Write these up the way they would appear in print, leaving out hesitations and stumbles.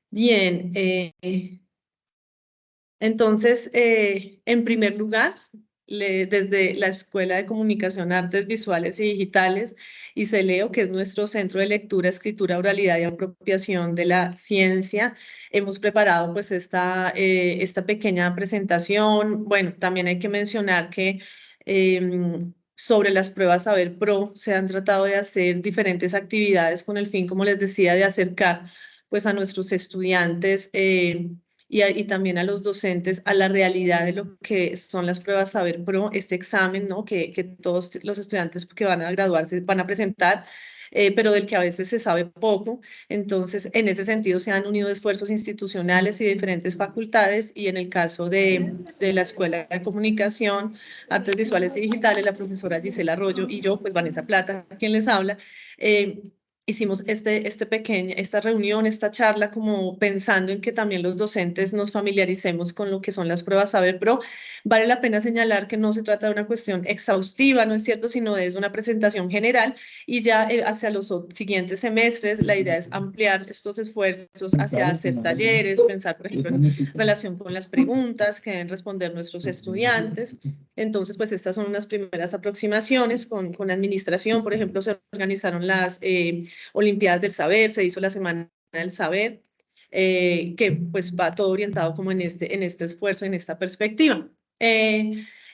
Bien, entonces, en primer lugar, desde la Escuela de Comunicación, Artes Visuales y Digitales, y CELEO, que es nuestro centro de lectura, escritura, oralidad y apropiación de la ciencia, hemos preparado pues esta pequeña presentación. Bueno, también hay que mencionar que sobre las pruebas Saber Pro se han tratado de hacer diferentes actividades con el fin, como les decía, de acercar pues a nuestros estudiantes y también a los docentes a la realidad de lo que son las pruebas Saber Pro, este examen, ¿no? que todos los estudiantes que van a graduarse van a presentar, pero del que a veces se sabe poco. Entonces, en ese sentido, se han unido esfuerzos institucionales y de diferentes facultades, y en el caso de la Escuela de Comunicación, Artes Visuales y Digitales, la profesora Gisela Arroyo y yo, pues Vanessa Plata, quien les habla, hicimos esta reunión, esta charla, como pensando en que también los docentes nos familiaricemos con lo que son las pruebas Saber Pro. Vale la pena señalar que no se trata de una cuestión exhaustiva, ¿no es cierto?, sino es una presentación general, y ya hacia los siguientes semestres la idea es ampliar estos esfuerzos hacia hacer talleres, pensar, por ejemplo, en relación con las preguntas que deben responder nuestros estudiantes. Entonces, pues estas son unas primeras aproximaciones con administración. Por ejemplo, se organizaron las Olimpiadas del Saber, se hizo la Semana del Saber, que pues va todo orientado como en este esfuerzo, en esta perspectiva.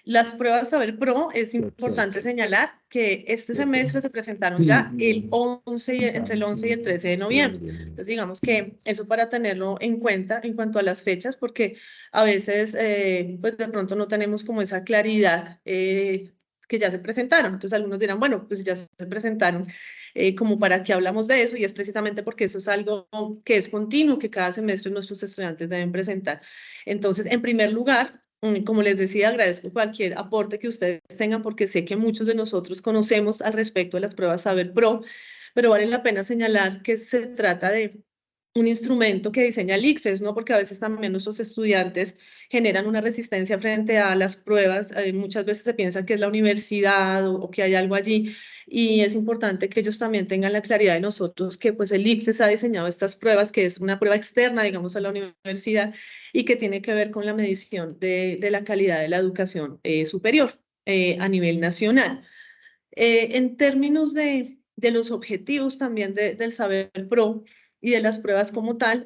Las pruebas Saber Pro, es importante señalar que este semestre se presentaron ya entre el 11 y el 13 de noviembre. Entonces, digamos que eso para tenerlo en cuenta en cuanto a las fechas, porque a veces, pues de pronto no tenemos como esa claridad que ya se presentaron. Entonces, algunos dirán, bueno, pues ya se presentaron, como para qué hablamos de eso, y es precisamente porque eso es algo que es continuo, que cada semestre nuestros estudiantes deben presentar. Entonces, en primer lugar, como les decía, agradezco cualquier aporte que ustedes tengan, porque sé que muchos de nosotros conocemos al respecto de las pruebas Saber Pro, pero vale la pena señalar que se trata de un instrumento que diseña el ICFES, ¿no? Porque a veces también nuestros estudiantes generan una resistencia frente a las pruebas. Muchas veces se piensa que es la universidad o que hay algo allí, y es importante que ellos también tengan la claridad de nosotros que pues el ICFES ha diseñado estas pruebas, que es una prueba externa, digamos, a la universidad, y que tiene que ver con la medición de la calidad de la educación superior a nivel nacional. En términos de los objetivos también del Saber Pro y de las pruebas como tal,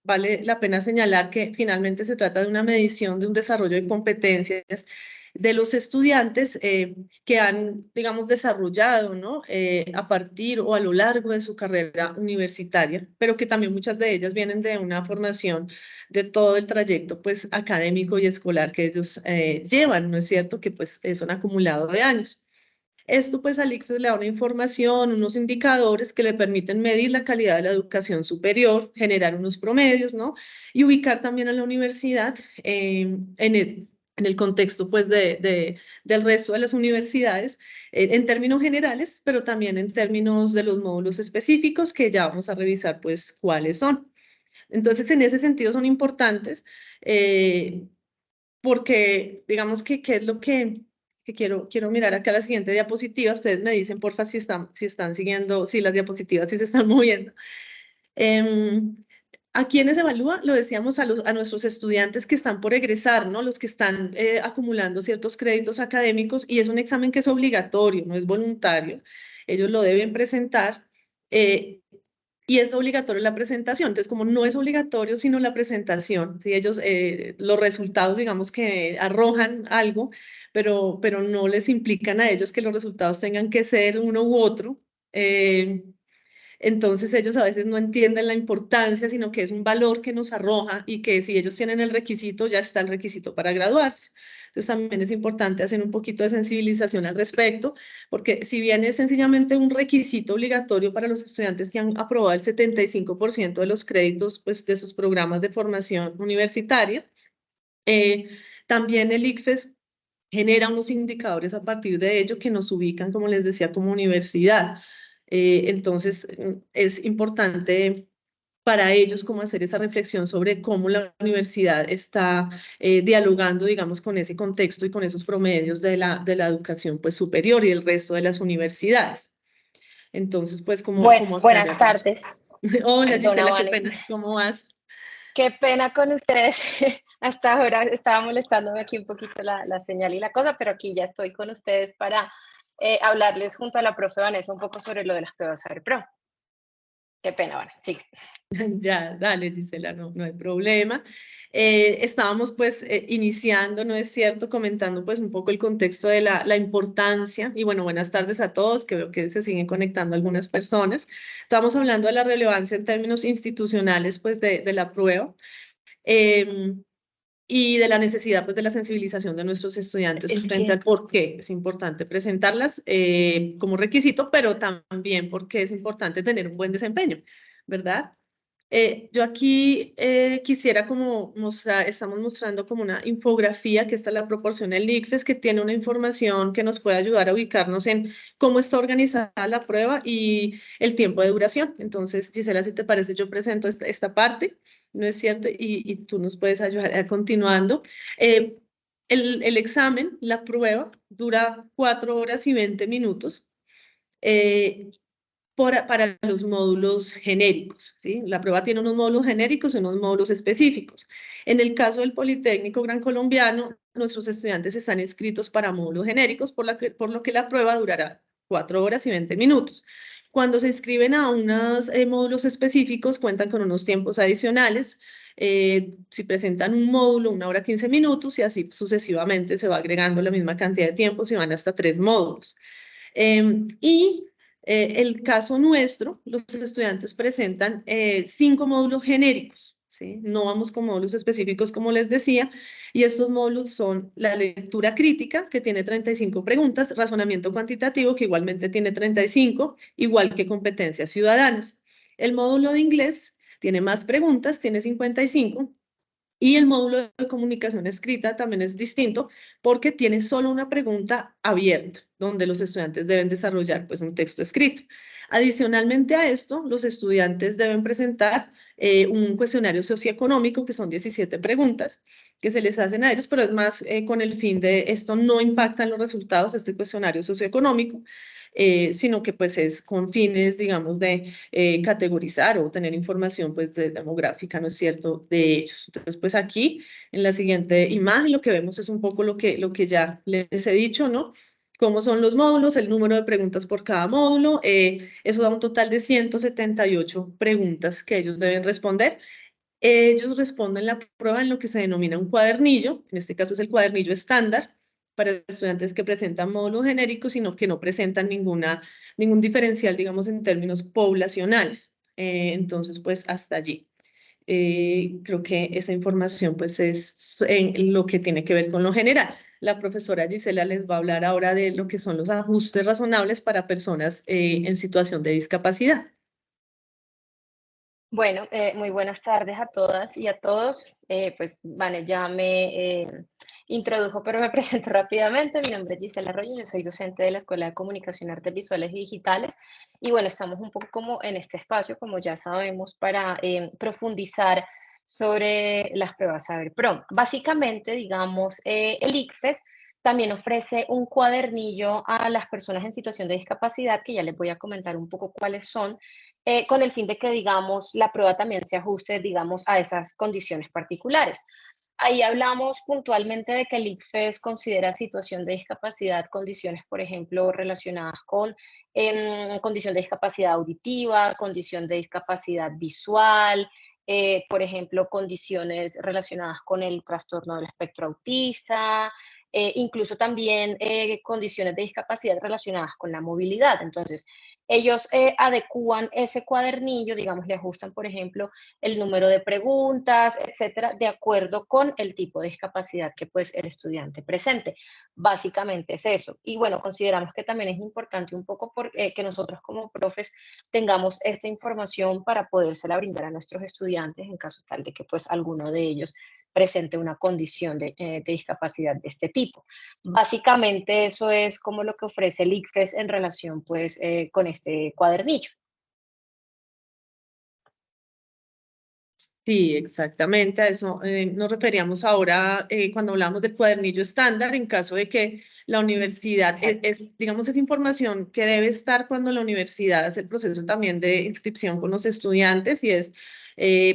vale la pena señalar que finalmente se trata de una medición de un desarrollo de competencias de los estudiantes que han, digamos, desarrollado, ¿no? A partir o a lo largo de su carrera universitaria, pero que también muchas de ellas vienen de una formación de todo el trayecto, pues, académico y escolar que ellos llevan, ¿no es cierto?, que pues es un acumulado de años. Esto pues al ICFES le da una información, unos indicadores que le permiten medir la calidad de la educación superior, generar unos promedios, ¿no? Y ubicar también a la universidad en el contexto pues del resto de las universidades, en términos generales, pero también en términos de los módulos específicos, que ya vamos a revisar pues cuáles son. Entonces, en ese sentido son importantes, porque digamos que qué es lo que quiero mirar acá la siguiente diapositiva. Ustedes me dicen, porfa, si están siguiendo, si las diapositivas sí se están moviendo. ¿A quiénes evalúa? Lo decíamos, a nuestros estudiantes que están por egresar, ¿no? Los que están acumulando ciertos créditos académicos, y es un examen que es obligatorio, no es voluntario. Ellos lo deben presentar. Y es obligatorio la presentación. Entonces, como no es obligatorio sino la presentación, si ellos, los resultados, digamos que arrojan algo, pero no les implican a ellos que los resultados tengan que ser uno u otro. eh, entonces ellos a veces no entienden la importancia, sino que es un valor que nos arroja, y que si ellos tienen el requisito, ya está el requisito para graduarse. Entonces también es importante hacer un poquito de sensibilización al respecto, porque si bien es sencillamente un requisito obligatorio para los estudiantes que han aprobado el 75% de los créditos pues, de sus programas de formación universitaria, eh, también el ICFES genera unos indicadores a partir de ello que nos ubican, como les decía, como universidad. Entonces, es importante para ellos como hacer esa reflexión sobre cómo la universidad está dialogando, digamos, con ese contexto y con esos promedios de la educación pues, superior y el resto de las universidades. Entonces, pues, como aclarar Buenas eso. tardes. Hola Perdona, Gisela, qué Vane. pena, ¿cómo vas? Qué pena con ustedes. Hasta ahora estaba molestándome aquí un poquito la señal y la cosa, pero aquí ya estoy con ustedes para hablarles junto a la profe Vanessa un poco sobre lo de las pruebas Pro. Qué pena, Vane. Sí. Ya, dale Gisela, no, no hay problema. Estábamos pues iniciando, ¿no es cierto? Comentando pues un poco el contexto de la importancia y bueno, buenas tardes a todos, que veo que se siguen conectando algunas personas. Estamos hablando de la relevancia en términos institucionales pues de la prueba. em, y de la necesidad pues, de la sensibilización de nuestros estudiantes frente al Entiendo. por qué es importante presentarlas como requisito, pero también porque es importante tener un buen desempeño, ¿verdad? Yo aquí quisiera como mostrar, estamos mostrando como una infografía que esta la proporciona el ICFES, que tiene una información que nos puede ayudar a ubicarnos en cómo está organizada la prueba y el tiempo de duración. Entonces, Gisela, si te parece, yo presento esta parte, ¿no es cierto? Y tú nos puedes ayudar continuando. Eh, el examen, la prueba, dura 4 horas y 20 minutos. Eh, para los módulos genéricos, ¿sí? La prueba tiene unos módulos genéricos y unos módulos específicos. En el caso del Politécnico Gran Colombiano, nuestros estudiantes están inscritos para módulos genéricos, por lo que la prueba durará 4 horas y 20 minutos. Cuando se inscriben a unos módulos específicos, cuentan con unos tiempos adicionales. Si presentan un módulo, 1 hora 15 minutos, y así sucesivamente se va agregando la misma cantidad de tiempos y van hasta 3 módulos. Y el caso nuestro, los estudiantes presentan 5 módulos genéricos, ¿sí? No vamos con módulos específicos, como les decía, y estos módulos son la lectura crítica, que tiene 35 preguntas, razonamiento cuantitativo, que igualmente tiene 35, igual que competencias ciudadanas. El módulo de inglés tiene más preguntas, tiene 55, y el módulo de comunicación escrita también es distinto porque tiene solo una pregunta abierta, donde los estudiantes deben desarrollar pues, un texto escrito. Adicionalmente a esto, los estudiantes deben presentar un cuestionario socioeconómico, que son 17 preguntas que se les hacen a ellos, pero es más con el fin de esto no impacta en los resultados, este cuestionario socioeconómico, sino que pues es con fines, digamos, de categorizar o tener información pues demográfica, ¿no es cierto?, de ellos. Entonces, pues aquí en la siguiente imagen lo que vemos es un poco lo que ya les he dicho, ¿no? Cómo son los módulos, el número de preguntas por cada módulo, eso da un total de 178 preguntas que ellos deben responder. Ellos responden la prueba en lo que se denomina un cuadernillo, en este caso es el cuadernillo estándar, para estudiantes que presentan módulos genéricos, sino que no presentan ningún diferencial, digamos, en términos poblacionales. Entonces, pues hasta allí. Creo que esa información pues es en lo que tiene que ver con lo general. La profesora Gisela les va a hablar ahora de lo que son los ajustes razonables para personas en situación de discapacidad. Bueno, muy buenas tardes a todas y a todos. Pues, Vane ya me introdujo, pero me presento rápidamente. Mi nombre es Gisela Arroyo, yo soy docente de la Escuela de Comunicación, Artes Visuales y Digitales. Y bueno, estamos un poco como en este espacio, como ya sabemos, para profundizar sobre las pruebas Saber Pro. Básicamente, digamos, el ICFES también ofrece un cuadernillo a las personas en situación de discapacidad, que ya les voy a comentar un poco cuáles son, con el fin de que, digamos, la prueba también se ajuste, digamos, a esas condiciones particulares. Ahí hablamos puntualmente de que el ICFES considera situación de discapacidad, condiciones, por ejemplo, relacionadas con condición de discapacidad auditiva, condición de discapacidad visual, por ejemplo, condiciones relacionadas con el trastorno del espectro autista, incluso también condiciones de discapacidad relacionadas con la movilidad. Entonces, ellos adecúan ese cuadernillo, digamos, le ajustan, por ejemplo, el número de preguntas, etcétera, de acuerdo con el tipo de discapacidad que pues el estudiante presente. Básicamente es eso. Y bueno, consideramos que también es importante un poco que nosotros como profes tengamos esta información para podérsela brindar a nuestros estudiantes en caso tal de que pues alguno de ellos presente una condición de discapacidad de este tipo. Básicamente eso es como lo que ofrece el ICFES en relación pues con este cuadernillo. Sí, exactamente, a eso nos referíamos ahora cuando hablamos del cuadernillo estándar, en caso de que la universidad Exacto, digamos, es información que debe estar cuando la universidad hace el proceso también de inscripción con los estudiantes y es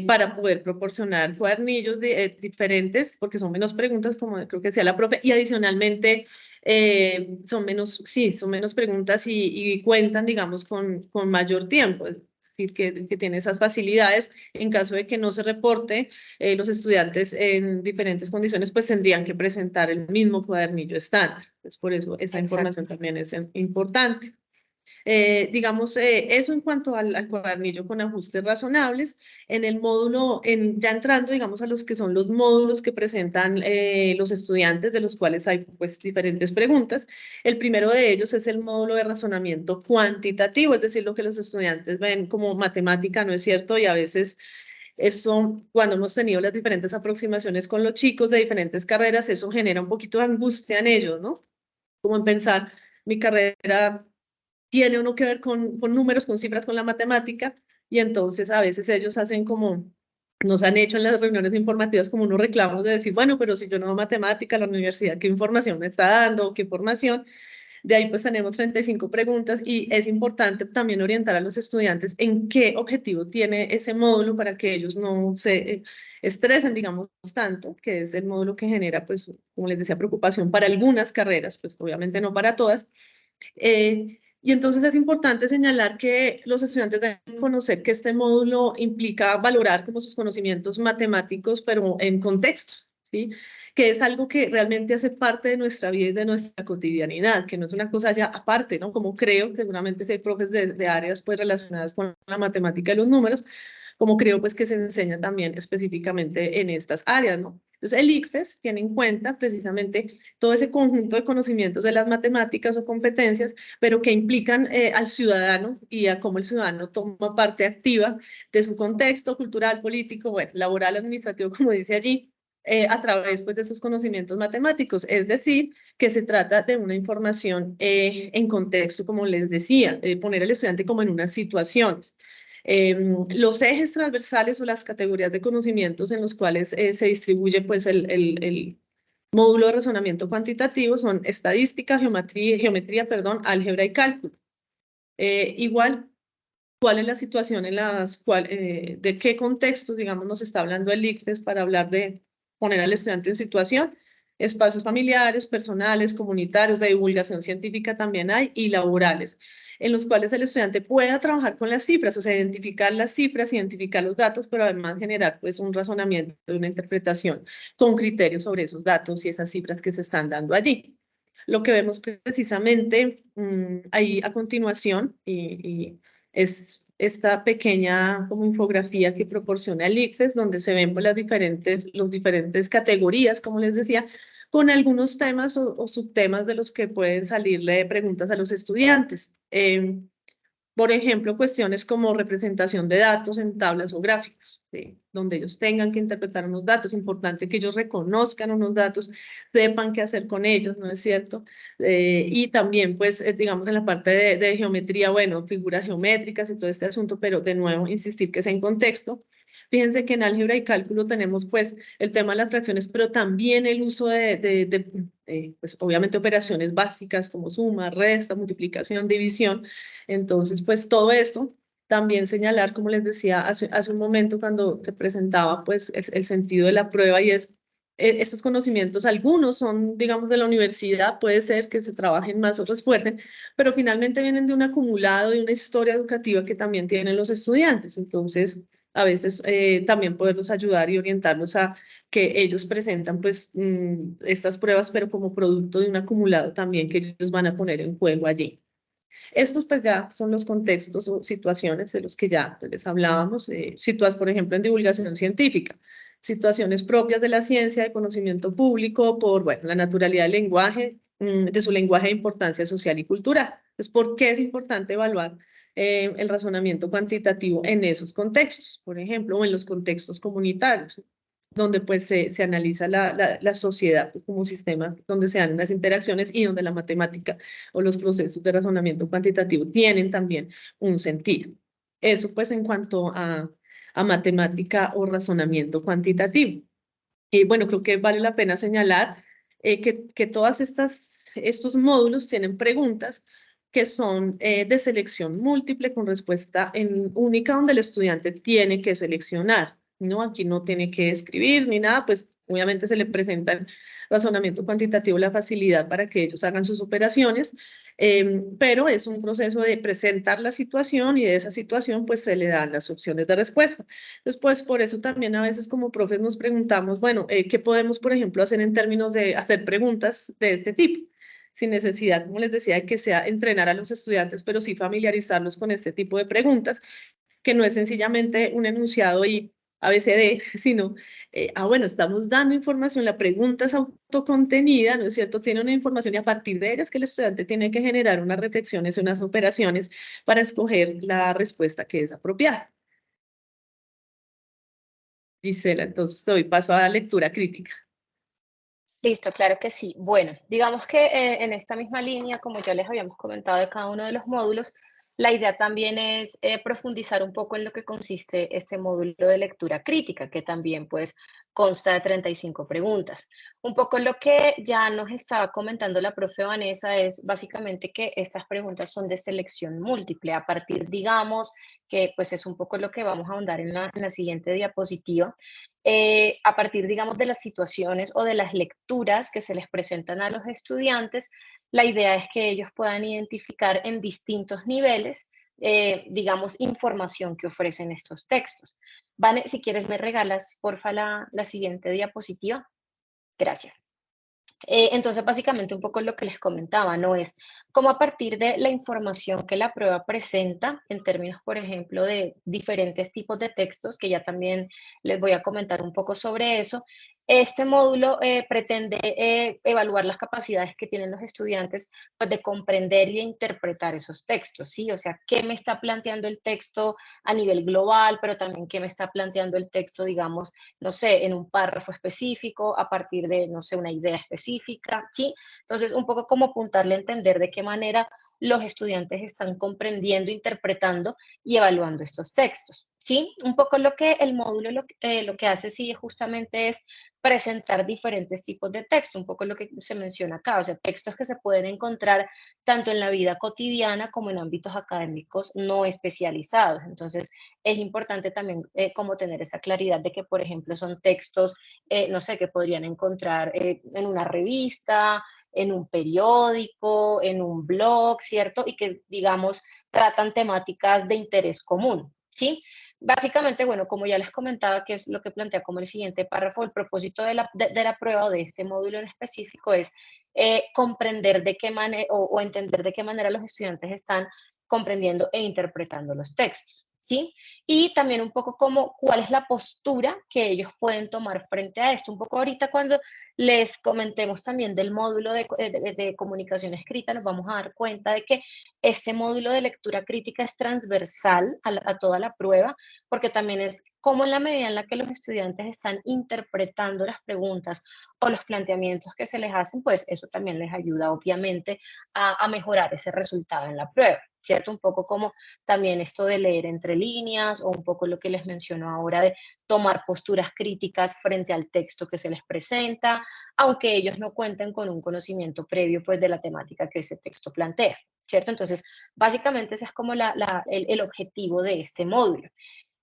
para poder proporcionar cuadernillos diferentes, porque son menos preguntas, como creo que decía la profe, y adicionalmente son menos, sí, son menos preguntas y cuentan, digamos, con mayor tiempo. Es decir, que tiene esas facilidades en caso de que no se reporte, los estudiantes en diferentes condiciones pues tendrían que presentar el mismo cuadernillo estándar. Pues por eso esa exacto. información también es importante. Digamos, eso en cuanto al cuadernillo con ajustes razonables. En el módulo, ya entrando, digamos, a los que son los módulos que presentan los estudiantes, de los cuales hay pues diferentes preguntas. El primero de ellos es el módulo de razonamiento cuantitativo, es decir, lo que los estudiantes ven como matemática, ¿no es cierto? Y a veces eso, cuando hemos tenido las diferentes aproximaciones con los chicos de diferentes carreras, eso genera un poquito de angustia en ellos, ¿no? Como en pensar, mi carrera tiene uno que ver con números, con cifras, con la matemática, y entonces a veces ellos hacen como, nos han hecho en las reuniones informativas como unos reclamos de decir, bueno, pero si yo no hago matemática, la universidad, ¿qué información me está dando? ¿Qué formación? De ahí pues tenemos 35 preguntas y es importante también orientar a los estudiantes en qué objetivo tiene ese módulo para que ellos no se estresen, digamos, tanto, que es el módulo que genera, pues, como les decía, preocupación para algunas carreras, pues obviamente no para todas. Y entonces es importante señalar que los estudiantes deben conocer que este módulo implica valorar como sus conocimientos matemáticos, pero en contexto, ¿sí? Que es algo que realmente hace parte de nuestra vida y de nuestra cotidianidad, que no es una cosa ya aparte, ¿no? Como creo, seguramente si hay profes de áreas pues relacionadas con la matemática y los números, como creo pues que se enseña también específicamente en estas áreas, ¿no? Entonces el ICFES tiene en cuenta precisamente todo ese conjunto de conocimientos de las matemáticas o competencias, pero que implican al ciudadano y a cómo el ciudadano toma parte activa de su contexto cultural, político, bueno, laboral, administrativo, como dice allí, a través pues, de esos conocimientos matemáticos. Es decir, que se trata de una información en contexto, como les decía, poner al estudiante como en unas situaciones. Los ejes transversales o las categorías de conocimientos en los cuales se distribuye pues el módulo de razonamiento cuantitativo son estadística, geometría, perdón, álgebra y cálculo. Igual, ¿cuál es la situación en de qué contextos, digamos, nos está hablando el ICFES para hablar de poner al estudiante en situación? Espacios familiares, personales, comunitarios, de divulgación científica también hay, y laborales, en los cuales el estudiante pueda trabajar con las cifras, o sea, identificar las cifras, identificar los datos, pero además generar pues un razonamiento, una interpretación con criterios sobre esos datos y esas cifras que se están dando allí. Lo que vemos precisamente ahí a continuación y es esta pequeña como infografía que proporciona el ICFES, donde se ven pues, los diferentes categorías, como les decía, con algunos temas o subtemas de los que pueden salirle preguntas a los estudiantes. Por ejemplo, cuestiones como representación de datos en tablas o gráficos, ¿sí? Donde ellos tengan que interpretar unos datos. Es importante que ellos reconozcan unos datos, sepan qué hacer con ellos, ¿no es cierto? Y también, pues, digamos, en la parte de geometría, bueno, figuras geométricas y todo este asunto, pero de nuevo, insistir que es en contexto. Fíjense que en álgebra y cálculo tenemos, pues, el tema de las fracciones, pero también el uso pues, obviamente, operaciones básicas como suma, resta, multiplicación, división. Entonces, pues todo esto, también señalar, como les decía hace un momento cuando se presentaba pues el sentido de la prueba y es, estos conocimientos, algunos son, digamos, de la universidad, puede ser que se trabajen más o refuercen, pero finalmente vienen de un acumulado, de una historia educativa que también tienen los estudiantes. Entonces, a veces también poderlos ayudar y orientarlos a que ellos presentan pues estas pruebas, pero como producto de un acumulado también que ellos van a poner en juego allí. Estos pues ya son los contextos o situaciones de los que ya les hablábamos, situadas por ejemplo en divulgación científica, situaciones propias de la ciencia, de conocimiento público, por bueno, la naturalidad del lenguaje, de su lenguaje de importancia social y cultural. Entonces, ¿por qué es importante evaluar el razonamiento cuantitativo en esos contextos? Por ejemplo, o en los contextos comunitarios donde pues se analiza la sociedad como sistema, donde se dan las interacciones y donde la matemática o los procesos de razonamiento cuantitativo tienen también un sentido. Eso pues en cuanto a matemática o razonamiento cuantitativo. Y bueno, creo que vale la pena señalar que todas estos módulos tienen preguntas que son de selección múltiple con respuesta única, donde el estudiante tiene que seleccionar, ¿no? Aquí no tiene que escribir ni nada, pues obviamente se le presenta el razonamiento cuantitativo la facilidad para que ellos hagan sus operaciones, pero es un proceso de presentar la situación y de esa situación pues se le dan las opciones de respuesta. Entonces, pues por eso también a veces como profes nos preguntamos, bueno, ¿qué podemos, por ejemplo, hacer en términos de hacer preguntas de este tipo? Sin necesidad, como les decía, de que sea entrenar a los estudiantes, pero sí familiarizarlos con este tipo de preguntas, que no es sencillamente un enunciado y ABCD, sino, bueno, estamos dando información, la pregunta es autocontenida, ¿no es cierto? Tiene una información y a partir de ella es que el estudiante tiene que generar unas reflexiones, unas operaciones para escoger la respuesta que es apropiada. Gisela, entonces te doy paso a la lectura crítica. Listo, claro que sí. Bueno, digamos que en esta misma línea, como ya les habíamos comentado de cada uno de los módulos, la idea también es profundizar un poco en lo que consiste este módulo de lectura crítica, que también pues consta de 35 preguntas. Un poco lo que ya nos estaba comentando la profe Vanessa es básicamente que estas preguntas son de selección múltiple, a partir, digamos, que pues es un poco lo que vamos a ahondar en la siguiente diapositiva, a partir, digamos, de las situaciones o de las lecturas que se les presentan a los estudiantes, la idea es que ellos puedan identificar en distintos niveles, digamos, información que ofrecen estos textos. Vane, si quieres me regalas, porfa, la siguiente diapositiva. Gracias. Entonces, básicamente un poco lo que les comentaba, ¿no? Es como a partir de la información que la prueba presenta, en términos, por ejemplo, de diferentes tipos de textos, que ya también les voy a comentar un poco sobre eso, este módulo pretende evaluar las capacidades que tienen los estudiantes pues, de comprender y de interpretar esos textos, ¿sí? O sea, qué me está planteando el texto a nivel global, pero también qué me está planteando el texto, digamos, no sé, en un párrafo específico, a partir de, no sé, una idea específica, ¿sí? Entonces, un poco como apuntarle a entender de qué manera los estudiantes están comprendiendo, interpretando y evaluando estos textos, ¿sí? Un poco lo que el módulo lo que hace, sí, justamente es presentar diferentes tipos de texto, un poco lo que se menciona acá, o sea, textos que se pueden encontrar tanto en la vida cotidiana como en ámbitos académicos no especializados. Entonces, es importante también como tener esa claridad de que, por ejemplo, son textos, no sé, que podrían encontrar en una revista, en un periódico, en un blog, ¿cierto? Y que, digamos, tratan temáticas de interés común, ¿sí? Básicamente, bueno, como ya les comentaba, que es lo que plantea como el siguiente párrafo, el propósito de la prueba o de este módulo en específico es comprender de qué manera o entender de qué manera los estudiantes están comprendiendo e interpretando los textos, ¿sí? Y también un poco como cuál es la postura que ellos pueden tomar frente a esto. Un poco ahorita cuando les comentemos también del módulo de comunicación escrita, nos vamos a dar cuenta de que este módulo de lectura crítica es transversal a toda la prueba, porque también es como en la medida en la que los estudiantes están interpretando las preguntas o los planteamientos que se les hacen, pues eso también les ayuda obviamente a mejorar ese resultado en la prueba, ¿cierto? Un poco como también esto de leer entre líneas o un poco lo que les menciono ahora de tomar posturas críticas frente al texto que se les presenta, aunque ellos no cuenten con un conocimiento previo pues de la temática que ese texto plantea, ¿cierto? Entonces, básicamente ese es como el objetivo de este módulo.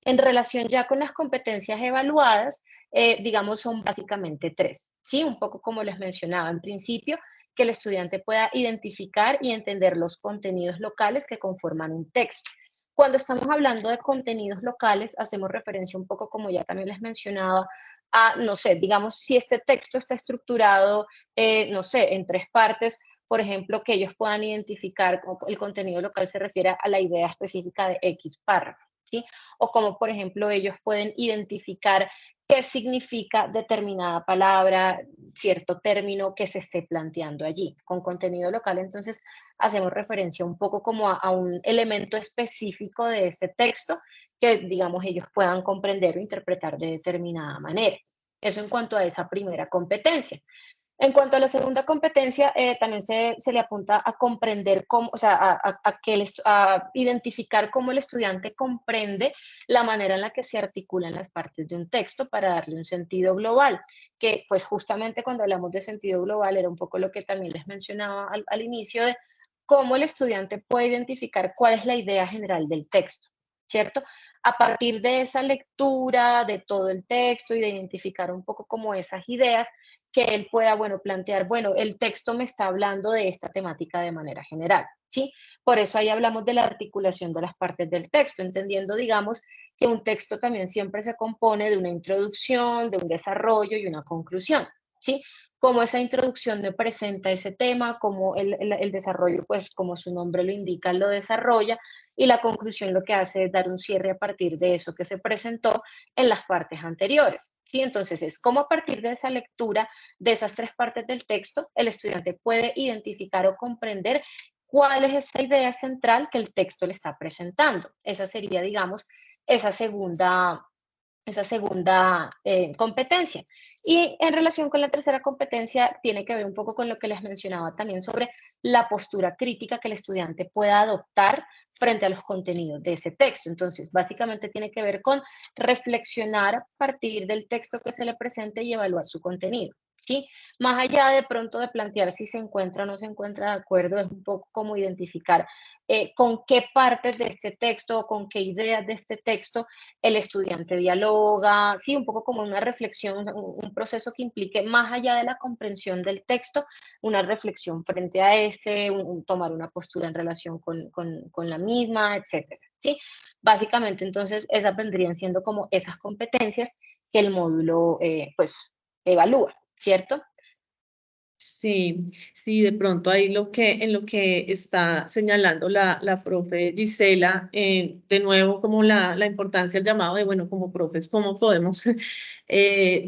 En relación ya con las competencias evaluadas, digamos, son básicamente tres, ¿sí? Un poco como les mencionaba en principio, que el estudiante pueda identificar y entender los contenidos locales que conforman un texto. Cuando estamos hablando de contenidos locales, hacemos referencia un poco, como ya también les mencionaba, a, no sé, digamos, si este texto está estructurado, no sé, en tres partes, por ejemplo, que ellos puedan identificar el contenido local se refiere a la idea específica de X párrafo, ¿sí? O como, por ejemplo, ellos pueden identificar qué significa determinada palabra, cierto término que se esté planteando allí. Con contenido local, entonces, hacemos referencia un poco como a un elemento específico de ese texto que, digamos, ellos puedan comprender o interpretar de determinada manera. Eso en cuanto a esa primera competencia. En cuanto a la segunda competencia, también se le apunta a comprender cómo, o sea, a identificar cómo el estudiante comprende la manera en la que se articulan las partes de un texto para darle un sentido global, que pues justamente cuando hablamos de sentido global era un poco lo que también les mencionaba al inicio de cómo el estudiante puede identificar cuál es la idea general del texto, ¿cierto? A partir de esa lectura de todo el texto y de identificar un poco como esas ideas, que él pueda, bueno, plantear, bueno, el texto me está hablando de esta temática de manera general, ¿sí? Por eso ahí hablamos de la articulación de las partes del texto, entendiendo, digamos, que un texto también siempre se compone de una introducción, de un desarrollo y una conclusión, ¿sí? Cómo esa introducción me presenta ese tema, cómo el desarrollo, pues como su nombre lo indica, lo desarrolla, y la conclusión lo que hace es dar un cierre a partir de eso que se presentó en las partes anteriores, ¿sí? Entonces es cómo a partir de esa lectura de esas tres partes del texto, el estudiante puede identificar o comprender cuál es esa idea central que el texto le está presentando. Esa sería, digamos, esa segunda competencia. Y en relación con la tercera competencia, tiene que ver un poco con lo que les mencionaba también sobre la postura crítica que el estudiante pueda adoptar frente a los contenidos de ese texto. Entonces, básicamente tiene que ver con reflexionar a partir del texto que se le presente y evaluar su contenido. ¿Sí? Más allá de pronto de plantear si se encuentra o no se encuentra de acuerdo, es un poco como identificar con qué partes de este texto o con qué ideas de este texto el estudiante dialoga, sí, un poco como una reflexión, un proceso que implique más allá de la comprensión del texto, una reflexión frente a este, tomar una postura en relación con la misma, etcétera, ¿sí? Básicamente, entonces, esas vendrían siendo como esas competencias que el módulo, pues, evalúa, ¿cierto? Sí, sí, de pronto ahí en lo que está señalando la profe Gisela, de nuevo como la importancia del llamado de, bueno, como profes, cómo podemos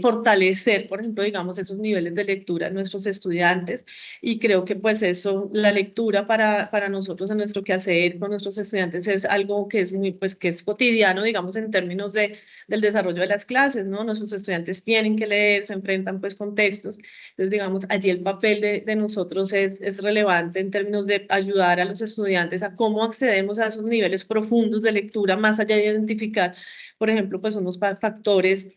fortalecer, por ejemplo, digamos, esos niveles de lectura en nuestros estudiantes. Y creo que pues eso, la lectura para nosotros en nuestro quehacer con nuestros estudiantes es algo que es muy, pues que es cotidiano, digamos, en términos del desarrollo de las clases, ¿no? Nuestros estudiantes tienen que leer, se enfrentan pues con textos. Entonces, digamos, allí el papel de nosotros es relevante en términos de ayudar a los estudiantes a cómo accedemos a esos niveles profundos de lectura, más allá de identificar, por ejemplo, pues unos factores,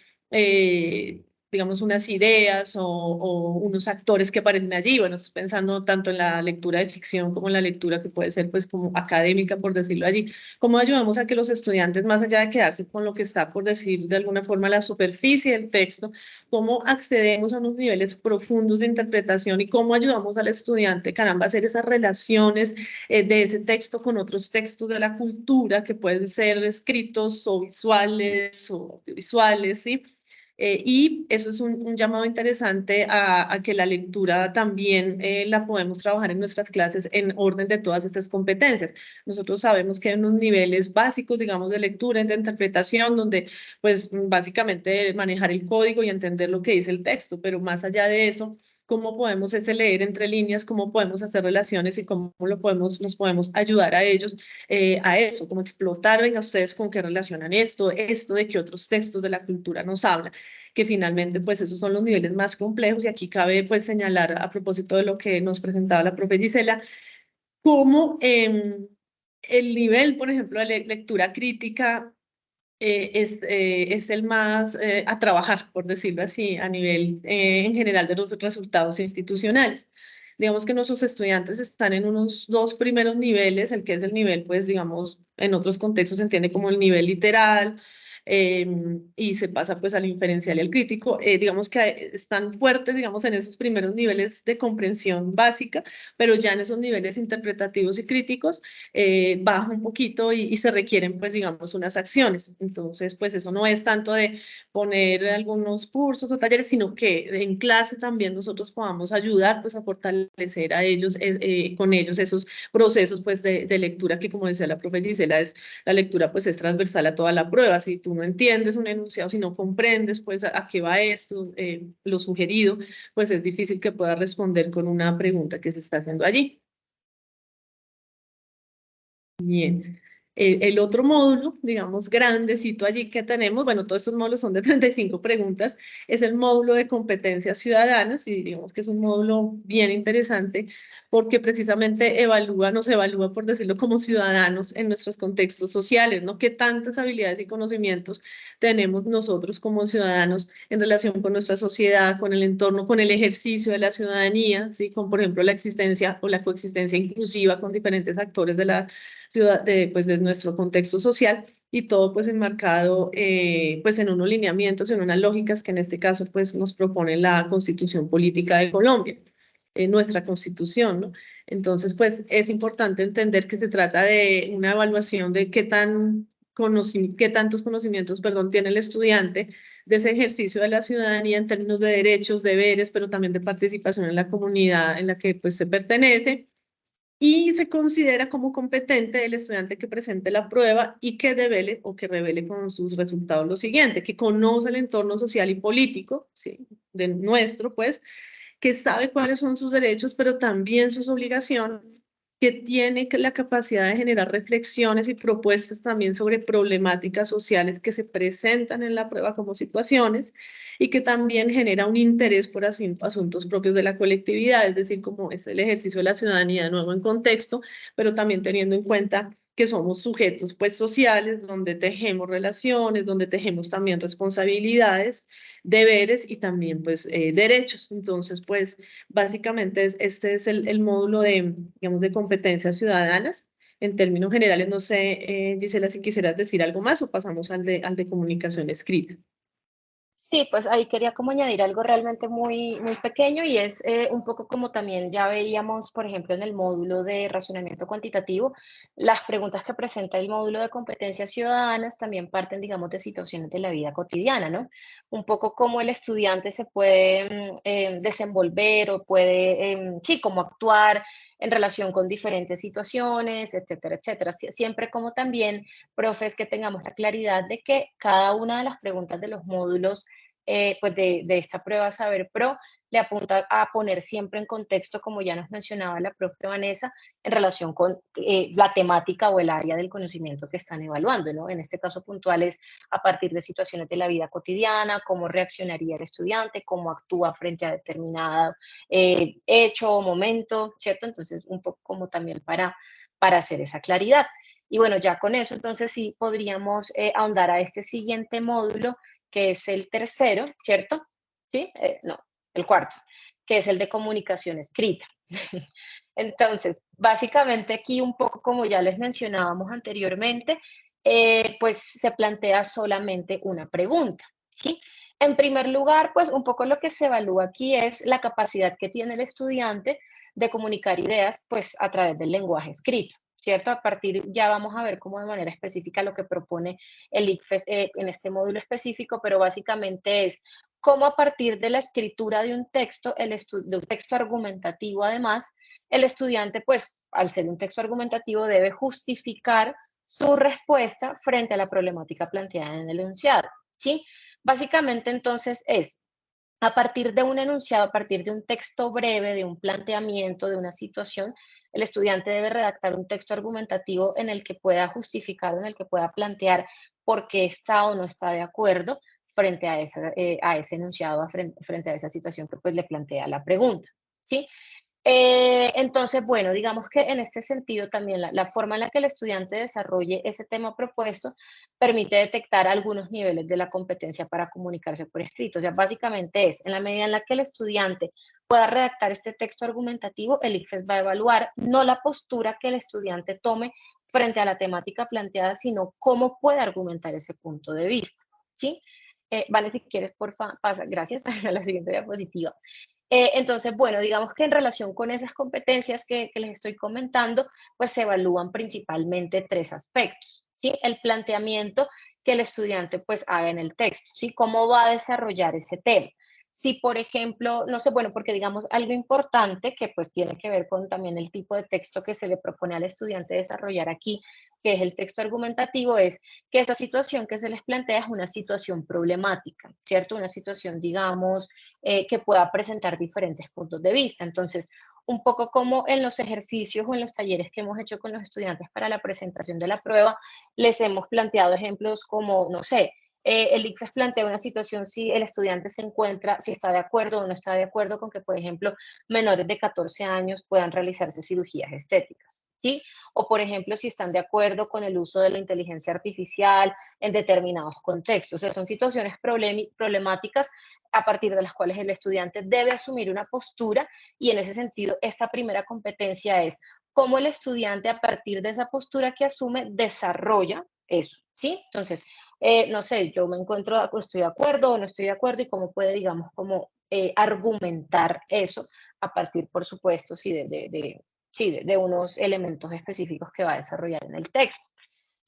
digamos, unas ideas o unos actores que aparecen allí. Bueno, estoy pensando tanto en la lectura de ficción como en la lectura que puede ser, pues, como académica, por decirlo allí. ¿Cómo ayudamos a que los estudiantes, más allá de quedarse con lo que está, por decir de alguna forma, la superficie del texto, cómo accedemos a unos niveles profundos de interpretación y cómo ayudamos al estudiante, caramba, a hacer esas relaciones de ese texto con otros textos de la cultura que pueden ser escritos o visuales o visuales, ¿sí? Y eso es un llamado interesante a que la lectura también la podemos trabajar en nuestras clases en orden de todas estas competencias. Nosotros sabemos que hay unos niveles básicos, digamos, de lectura y de interpretación, donde pues básicamente manejar el código y entender lo que dice el texto, pero más allá de eso, cómo podemos ese leer entre líneas, cómo podemos hacer relaciones y cómo nos podemos ayudar a ellos a eso, como explotar, venga, ustedes con qué relacionan esto de que otros textos de la cultura nos hablan, que finalmente pues esos son los niveles más complejos y aquí cabe pues señalar a propósito de lo que nos presentaba la profe Gisela, cómo el nivel, por ejemplo, de lectura crítica es el más a trabajar, por decirlo así, a nivel en general de los resultados institucionales. Digamos que nuestros estudiantes están en unos dos primeros niveles, el que es el nivel, pues, digamos, en otros contextos se entiende como el nivel literal, y se pasa pues al inferencial y al crítico. Digamos que están fuertes, digamos, en esos primeros niveles de comprensión básica, pero ya en esos niveles interpretativos y críticos baja un poquito y se requieren, pues, digamos, unas acciones. Entonces, pues eso no es tanto de poner algunos cursos o talleres, sino que en clase también nosotros podamos ayudar, pues, a fortalecer a ellos, con ellos esos procesos, pues, de lectura que, como decía la profe Gisela, la lectura, pues, es transversal a toda la prueba. Si tú no entiendes un enunciado, si no comprendes, pues, a qué va esto, lo sugerido, pues, es difícil que puedas responder con una pregunta que se está haciendo allí. Bien. El otro módulo, digamos, grandecito allí que tenemos, bueno, todos estos módulos son de 35 preguntas, es el módulo de competencias ciudadanas y digamos que es un módulo bien interesante porque precisamente nos evalúa, por decirlo, como ciudadanos en nuestros contextos sociales, ¿no? ¿Qué tantas habilidades y conocimientos tenemos nosotros como ciudadanos en relación con nuestra sociedad, con el entorno, con el ejercicio de la ciudadanía, ¿sí? Con, por ejemplo, la existencia o la coexistencia inclusiva con diferentes actores de la ciudad, pues, de nuestro contexto social y todo pues enmarcado pues en unos lineamientos, en unas lógicas que en este caso pues nos propone la Constitución Política de Colombia, nuestra Constitución, ¿no? Entonces pues es importante entender que se trata de una evaluación de qué tantos conocimientos, perdón, tiene el estudiante de ese ejercicio de la ciudadanía en términos de derechos, deberes, pero también de participación en la comunidad en la que pues se pertenece y se considera como competente el estudiante que presente la prueba y que devele o que revele con sus resultados lo siguiente, que conoce el entorno social y político, ¿sí? De nuestro, pues, que sabe cuáles son sus derechos, pero también sus obligaciones, que tiene la capacidad de generar reflexiones y propuestas también sobre problemáticas sociales que se presentan en la prueba como situaciones y que también genera un interés por asuntos propios de la colectividad, es decir, como es el ejercicio de la ciudadanía de nuevo en contexto, pero también teniendo en cuenta que somos sujetos pues sociales, donde tejemos relaciones, donde tejemos también responsabilidades, deberes y también pues derechos. Entonces pues básicamente este es el módulo de, digamos, de competencias ciudadanas. En términos generales, no sé, Gisela, si quisieras decir algo más o pasamos al de comunicación escrita. Sí, pues ahí quería como añadir algo realmente muy, muy pequeño y es un poco como también ya veíamos, por ejemplo, en el módulo de razonamiento cuantitativo, las preguntas que presenta el módulo de competencias ciudadanas también parten, digamos, de situaciones de la vida cotidiana, ¿no? Un poco cómo el estudiante se puede desenvolver o puede, sí, cómo actuar en relación con diferentes situaciones, etcétera, etcétera. Siempre como también, profes, que tengamos la claridad de que cada una de las preguntas de los módulos pues de esta prueba Saber Pro le apunta a poner siempre en contexto, como ya nos mencionaba la profe Vanessa, en relación con la temática o el área del conocimiento que están evaluando, ¿no? En este caso puntual es a partir de situaciones de la vida cotidiana, cómo reaccionaría el estudiante, cómo actúa frente a determinado hecho o momento, ¿cierto? Entonces, un poco como también para hacer esa claridad. Y bueno, ya con eso, entonces sí podríamos ahondar a este siguiente módulo, que es el tercero, ¿cierto? ¿Sí? No, el cuarto, que es el de comunicación escrita. Entonces, básicamente aquí un poco como ya les mencionábamos anteriormente, pues se plantea solamente una pregunta, ¿sí? En primer lugar, pues un poco lo que se evalúa aquí es la capacidad que tiene el estudiante de comunicar ideas, pues a través del lenguaje escrito, ¿cierto? A partir, ya vamos a ver cómo de manera específica lo que propone el ICFES en este módulo específico, pero básicamente es cómo a partir de la escritura de un texto, de un texto argumentativo además, el estudiante, pues, al ser un texto argumentativo, debe justificar su respuesta frente a la problemática planteada en el enunciado, ¿sí? Básicamente, entonces, es a partir de un enunciado, a partir de un texto breve, de un planteamiento, de una situación, el estudiante debe redactar un texto argumentativo en el que pueda justificar, en el que pueda plantear por qué está o no está de acuerdo frente a ese enunciado, frente a esa situación que pues le plantea la pregunta, ¿sí? Entonces, bueno, digamos que en este sentido también la forma en la que el estudiante desarrolle ese tema propuesto permite detectar algunos niveles de la competencia para comunicarse por escrito. O sea, básicamente es, en la medida en la que el estudiante pueda redactar este texto argumentativo, el ICFES va a evaluar no la postura que el estudiante tome frente a la temática planteada, sino cómo puede argumentar ese punto de vista, ¿sí? Vale, si quieres, porfa, pasa, gracias, a la siguiente diapositiva. Entonces, bueno, digamos que en relación con esas competencias que les estoy comentando, pues se evalúan principalmente tres aspectos, ¿sí? El planteamiento que el estudiante pues haga en el texto, ¿sí? ¿Cómo va a desarrollar ese tema? Si, por ejemplo, no sé, bueno, porque digamos algo importante que pues tiene que ver con también el tipo de texto que se le propone al estudiante desarrollar aquí, que es el texto argumentativo, es que esa situación que se les plantea es una situación problemática, ¿cierto? Una situación, digamos, que pueda presentar diferentes puntos de vista. Entonces, un poco como en los ejercicios o en los talleres que hemos hecho con los estudiantes para la presentación de la prueba, les hemos planteado ejemplos como, no sé, el ICFES plantea una situación si el estudiante se encuentra, si está de acuerdo o no está de acuerdo con que, por ejemplo, menores de 14 años puedan realizarse cirugías estéticas, ¿sí? O, por ejemplo, si están de acuerdo con el uso de la inteligencia artificial en determinados contextos. O sea, son situaciones problemáticas a partir de las cuales el estudiante debe asumir una postura y en ese sentido, esta primera competencia es cómo el estudiante a partir de esa postura que asume desarrolla eso, ¿sí? Entonces, no sé, yo me encuentro, estoy de acuerdo o no estoy de acuerdo y cómo puede, digamos, como argumentar eso a partir, por supuesto, sí, de unos elementos específicos que va a desarrollar en el texto.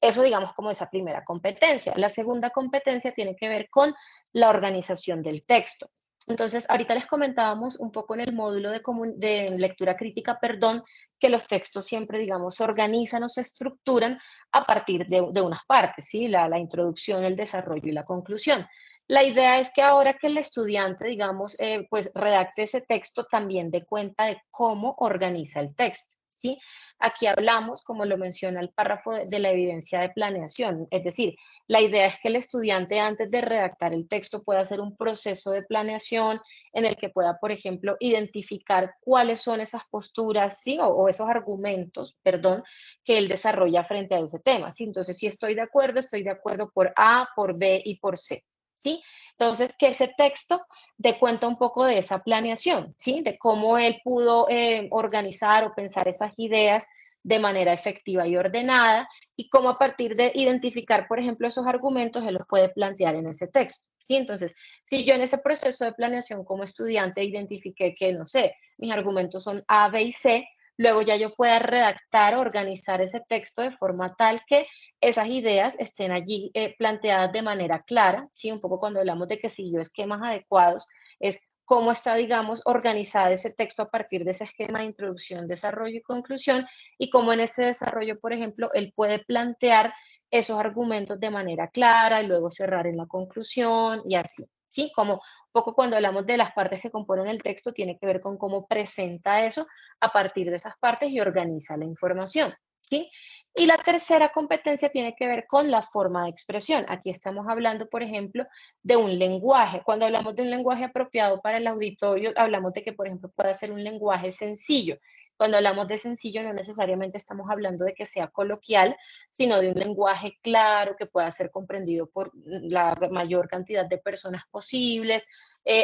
Eso, digamos, como esa primera competencia. La segunda competencia tiene que ver con la organización del texto. Entonces, ahorita les comentábamos un poco en el módulo de lectura crítica, perdón, que los textos siempre, digamos, se organizan o se estructuran a partir de unas partes, ¿sí? La introducción, el desarrollo y la conclusión. La idea es que ahora que el estudiante, digamos, pues redacte ese texto, también dé cuenta de cómo organiza el texto, ¿sí? Aquí hablamos, como lo menciona el párrafo de la evidencia de planeación, es decir, la idea es que el estudiante antes de redactar el texto pueda hacer un proceso de planeación en el que pueda, por ejemplo, identificar cuáles son esas posturas, ¿sí? O esos argumentos, perdón, que él desarrolla frente a ese tema, ¿sí? Entonces, si estoy de acuerdo por A, por B y por C, ¿sí? Entonces, que ese texto dé cuenta un poco de esa planeación, ¿sí? De cómo él pudo organizar o pensar esas ideas de manera efectiva y ordenada y cómo a partir de identificar, por ejemplo, esos argumentos, él los puede plantear en ese texto, ¿sí? Entonces, si yo en ese proceso de planeación como estudiante identifiqué que, no sé, mis argumentos son A, B y C, luego ya yo pueda redactar, organizar ese texto de forma tal que esas ideas estén allí planteadas de manera clara, ¿sí? Un poco cuando hablamos de que siguió esquemas adecuados, es cómo está, digamos, organizado ese texto a partir de ese esquema de introducción, desarrollo y conclusión, y cómo en ese desarrollo, por ejemplo, él puede plantear esos argumentos de manera clara y luego cerrar en la conclusión y así, ¿sí? Como un poco cuando hablamos de las partes que componen el texto, tiene que ver con cómo presenta eso a partir de esas partes y organiza la información, ¿sí? Y la tercera competencia tiene que ver con la forma de expresión. Aquí estamos hablando, por ejemplo, de un lenguaje. Cuando hablamos de un lenguaje apropiado para el auditorio, hablamos de que, por ejemplo, pueda ser un lenguaje sencillo. Cuando hablamos de sencillo, no necesariamente estamos hablando de que sea coloquial, sino de un lenguaje claro que pueda ser comprendido por la mayor cantidad de personas posibles.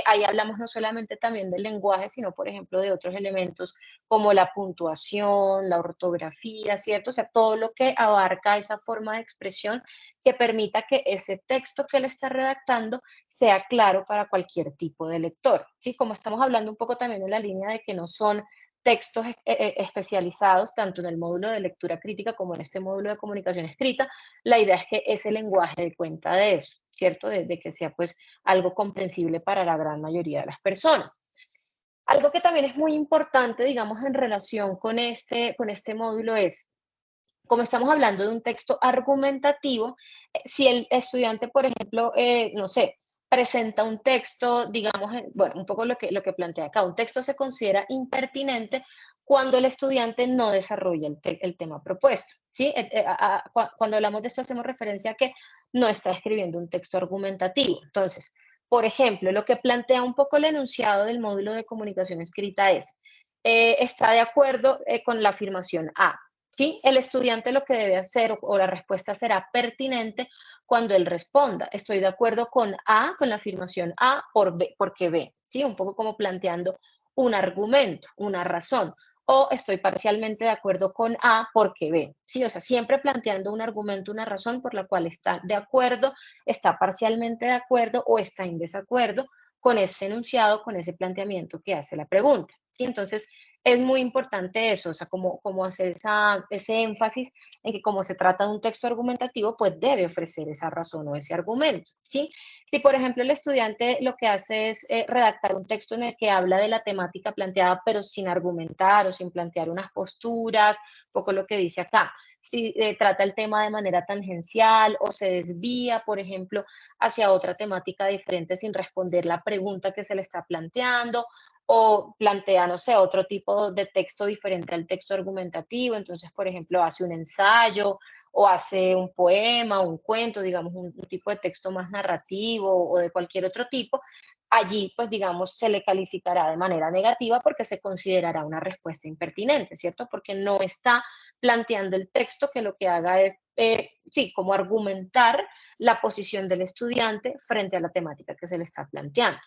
Ahí hablamos no solamente también del lenguaje, sino, por ejemplo, de otros elementos como la puntuación, la ortografía, ¿cierto? O sea, todo lo que abarca esa forma de expresión que permita que ese texto que él está redactando sea claro para cualquier tipo de lector, ¿sí? Como estamos hablando un poco también en la línea de que no son textos especializados tanto en el módulo de lectura crítica como en este módulo de comunicación escrita, la idea es que ese lenguaje dé cuenta de eso, ¿cierto? De que sea pues algo comprensible para la gran mayoría de las personas. Algo que también es muy importante, digamos, en relación con este módulo es, como estamos hablando de un texto argumentativo, si el estudiante, por ejemplo, no sé, presenta un texto, digamos, bueno, un poco lo que plantea acá, un texto se considera impertinente cuando el estudiante no desarrolla el tema propuesto, ¿sí? Cuando hablamos de esto hacemos referencia a que no está escribiendo un texto argumentativo. Entonces, por ejemplo, lo que plantea un poco el enunciado del módulo de comunicación escrita es, está de acuerdo con la afirmación A. ¿Sí? El estudiante lo que debe hacer o la respuesta será pertinente cuando él responda. Estoy de acuerdo con A, con la afirmación A por B, porque B. ¿Sí? Un poco como planteando un argumento, una razón. O estoy parcialmente de acuerdo con A porque B. ¿Sí? O sea, siempre planteando un argumento, una razón por la cual está de acuerdo, está parcialmente de acuerdo o está en desacuerdo con ese enunciado, con ese planteamiento que hace la pregunta. ¿Sí? Entonces, es muy importante eso, o sea, como hacer ese énfasis en que como se trata de un texto argumentativo, pues debe ofrecer esa razón o ese argumento, ¿sí? Si, por ejemplo, el estudiante lo que hace es redactar un texto en el que habla de la temática planteada, pero sin argumentar o sin plantear unas posturas, poco lo que dice acá, si trata el tema de manera tangencial o se desvía, por ejemplo, hacia otra temática diferente sin responder la pregunta que se le está planteando, o plantea, no sé, otro tipo de texto diferente al texto argumentativo. Entonces, por ejemplo, hace un ensayo o hace un poema, un cuento, digamos, un tipo de texto más narrativo o de cualquier otro tipo. Allí, pues, digamos, se le calificará de manera negativa porque se considerará una respuesta impertinente, ¿cierto? Porque no está planteando el texto, que lo que haga es, sí, como argumentar la posición del estudiante frente a la temática que se le está planteando.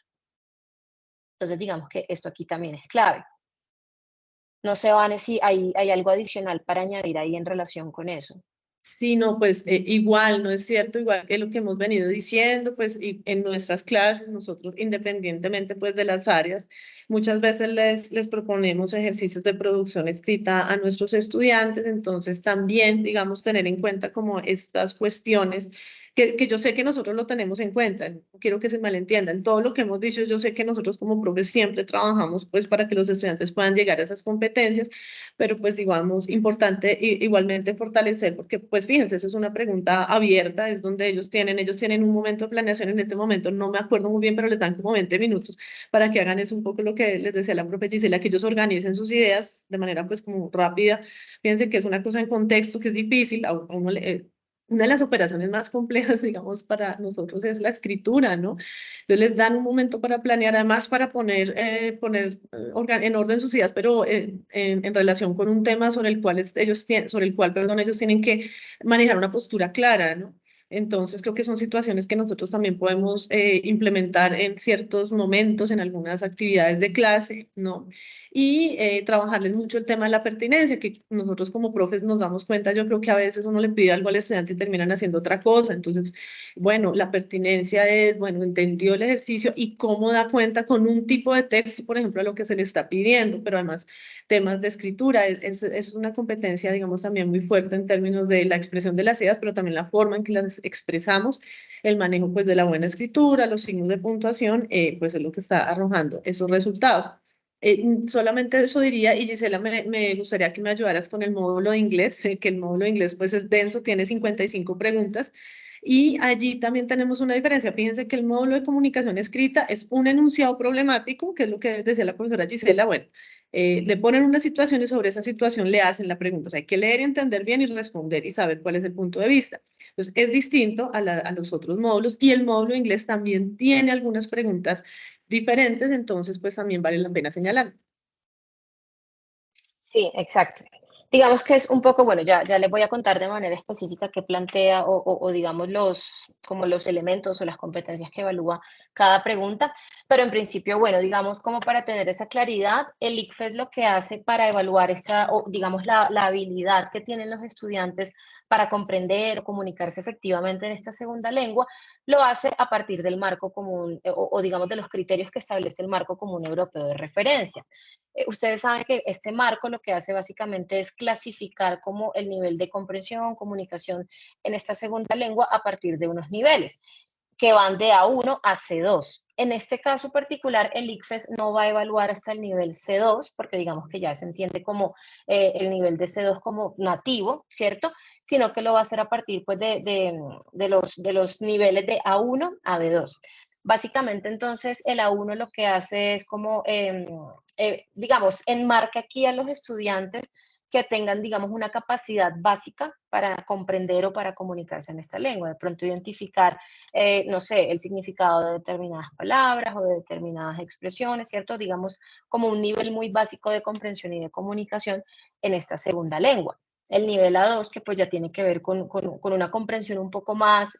Entonces, digamos que esto aquí también es clave. No sé, Vane, si hay algo adicional para añadir ahí en relación con eso. Sí, no, pues igual, ¿no es cierto? Igual que lo que hemos venido diciendo, pues y en nuestras clases, nosotros independientemente pues de las áreas, muchas veces les proponemos ejercicios de producción escrita a nuestros estudiantes, entonces también, digamos, tener en cuenta como estas cuestiones que yo sé que nosotros lo tenemos en cuenta, no quiero que se malentiendan, todo lo que hemos dicho, yo sé que nosotros como profes siempre trabajamos pues para que los estudiantes puedan llegar a esas competencias, pero pues digamos, importante igualmente fortalecer, porque pues fíjense, eso es una pregunta abierta, es donde ellos tienen un momento de planeación en este momento, no me acuerdo muy bien, pero les dan como 20 minutos para que hagan eso un poco lo que les decía la profe Gisela, que ellos organicen sus ideas de manera pues como rápida, fíjense que es una cosa en contexto que es difícil, a uno una de las operaciones más complejas, digamos, para nosotros es la escritura, ¿no? Entonces les dan un momento para planear, además para en orden sus ideas, pero en relación con un tema sobre el cual ellos tienen, sobre el cual, perdón, ellos tienen que manejar una postura clara, ¿no? Entonces creo que son situaciones que nosotros también podemos implementar en ciertos momentos, en algunas actividades de clase, ¿no? Y trabajarles mucho el tema de la pertinencia, que nosotros como profes nos damos cuenta, yo creo que a veces uno le pide algo al estudiante y terminan haciendo otra cosa, entonces bueno, la pertinencia es, bueno, entendió el ejercicio y cómo da cuenta con un tipo de texto, por ejemplo, a lo que se le está pidiendo, pero además temas de escritura, es una competencia, digamos, también muy fuerte en términos de la expresión de las ideas, pero también la forma en que las expresamos, el manejo pues de la buena escritura, los signos de puntuación, pues es lo que está arrojando esos resultados. Solamente eso diría, y Gisela, me gustaría que me ayudaras con el módulo de inglés, que el módulo de inglés pues es denso, tiene 55 preguntas, y allí también tenemos una diferencia. Fíjense que el módulo de comunicación escrita es un enunciado problemático, que es lo que decía la profesora Gisela. Bueno, le ponen una situación y sobre esa situación le hacen la pregunta. O sea, hay que leer y entender bien y responder y saber cuál es el punto de vista. Entonces, es distinto a los otros módulos y el módulo de inglés también tiene algunas preguntas diferentes, entonces, pues también vale la pena señalar. Sí, exacto. Digamos que es un poco, bueno, ya les voy a contar de manera específica qué plantea o digamos como los elementos o las competencias que evalúa cada pregunta, pero en principio, bueno, digamos como para tener esa claridad, el ICFES lo que hace para evaluar esta, o digamos la habilidad que tienen los estudiantes para comprender o comunicarse efectivamente en esta segunda lengua, lo hace a partir del marco común o digamos de los criterios que establece el marco común europeo de referencia. Ustedes saben que este marco lo que hace básicamente es clasificar como el nivel de comprensión, comunicación en esta segunda lengua a partir de unos niveles que van de A1 a C2. En este caso particular, el ICFES no va a evaluar hasta el nivel C2, porque digamos que ya se entiende como el nivel de C2 como nativo, ¿cierto? Sino que lo va a hacer a partir pues, de los niveles de A1 a B2. Básicamente, entonces, el A1 lo que hace es como, digamos, enmarca aquí a los estudiantes que tengan, digamos, una capacidad básica para comprender o para comunicarse en esta lengua. De pronto identificar, no sé, el significado de determinadas palabras o de determinadas expresiones, ¿cierto? Digamos, como un nivel muy básico de comprensión y de comunicación en esta segunda lengua. El nivel A2, que pues ya tiene que ver con una comprensión un poco más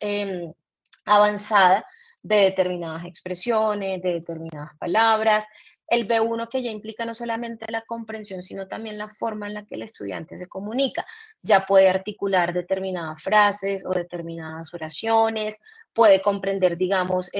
avanzada de determinadas expresiones, de determinadas palabras. El B1 que ya implica no solamente la comprensión, sino también la forma en la que el estudiante se comunica. Ya puede articular determinadas frases o determinadas oraciones, puede comprender, digamos,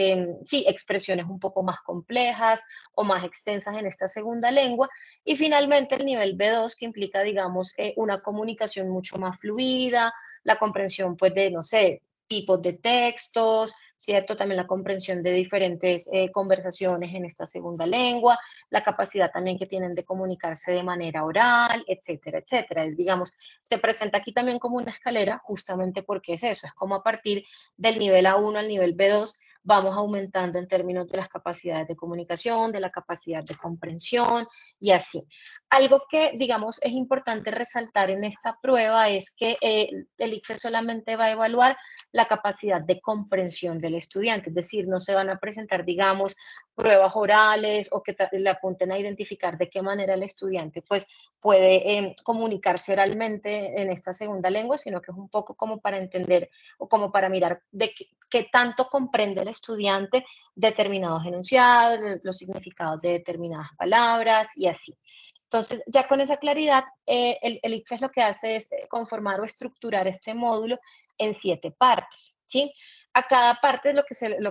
sí, expresiones un poco más complejas o más extensas en esta segunda lengua. Y finalmente el nivel B2 que implica, digamos, una comunicación mucho más fluida, la comprensión, pues, de, no sé, tipos de textos, ¿cierto? También la comprensión de diferentes conversaciones en esta segunda lengua, la capacidad también que tienen de comunicarse de manera oral, etcétera, etcétera. Es, digamos, se presenta aquí también como una escalera, justamente porque es eso, es como a partir del nivel A1 al nivel B2 vamos aumentando en términos de las capacidades de comunicación, de la capacidad de comprensión y así. Algo que, digamos, es importante resaltar en esta prueba es que el ICFES solamente va a evaluar la capacidad de comprensión del estudiante, es decir, no se van a presentar, digamos, pruebas orales o que le apunten a identificar de qué manera el estudiante pues, puede comunicarse oralmente en esta segunda lengua, sino que es un poco como para entender o como para mirar de qué tanto comprende el estudiante determinados enunciados, los significados de determinadas palabras y así. Entonces, ya con esa claridad, el ICFES lo que hace es conformar o estructurar este módulo en 7 partes, ¿sí? A cada parte lo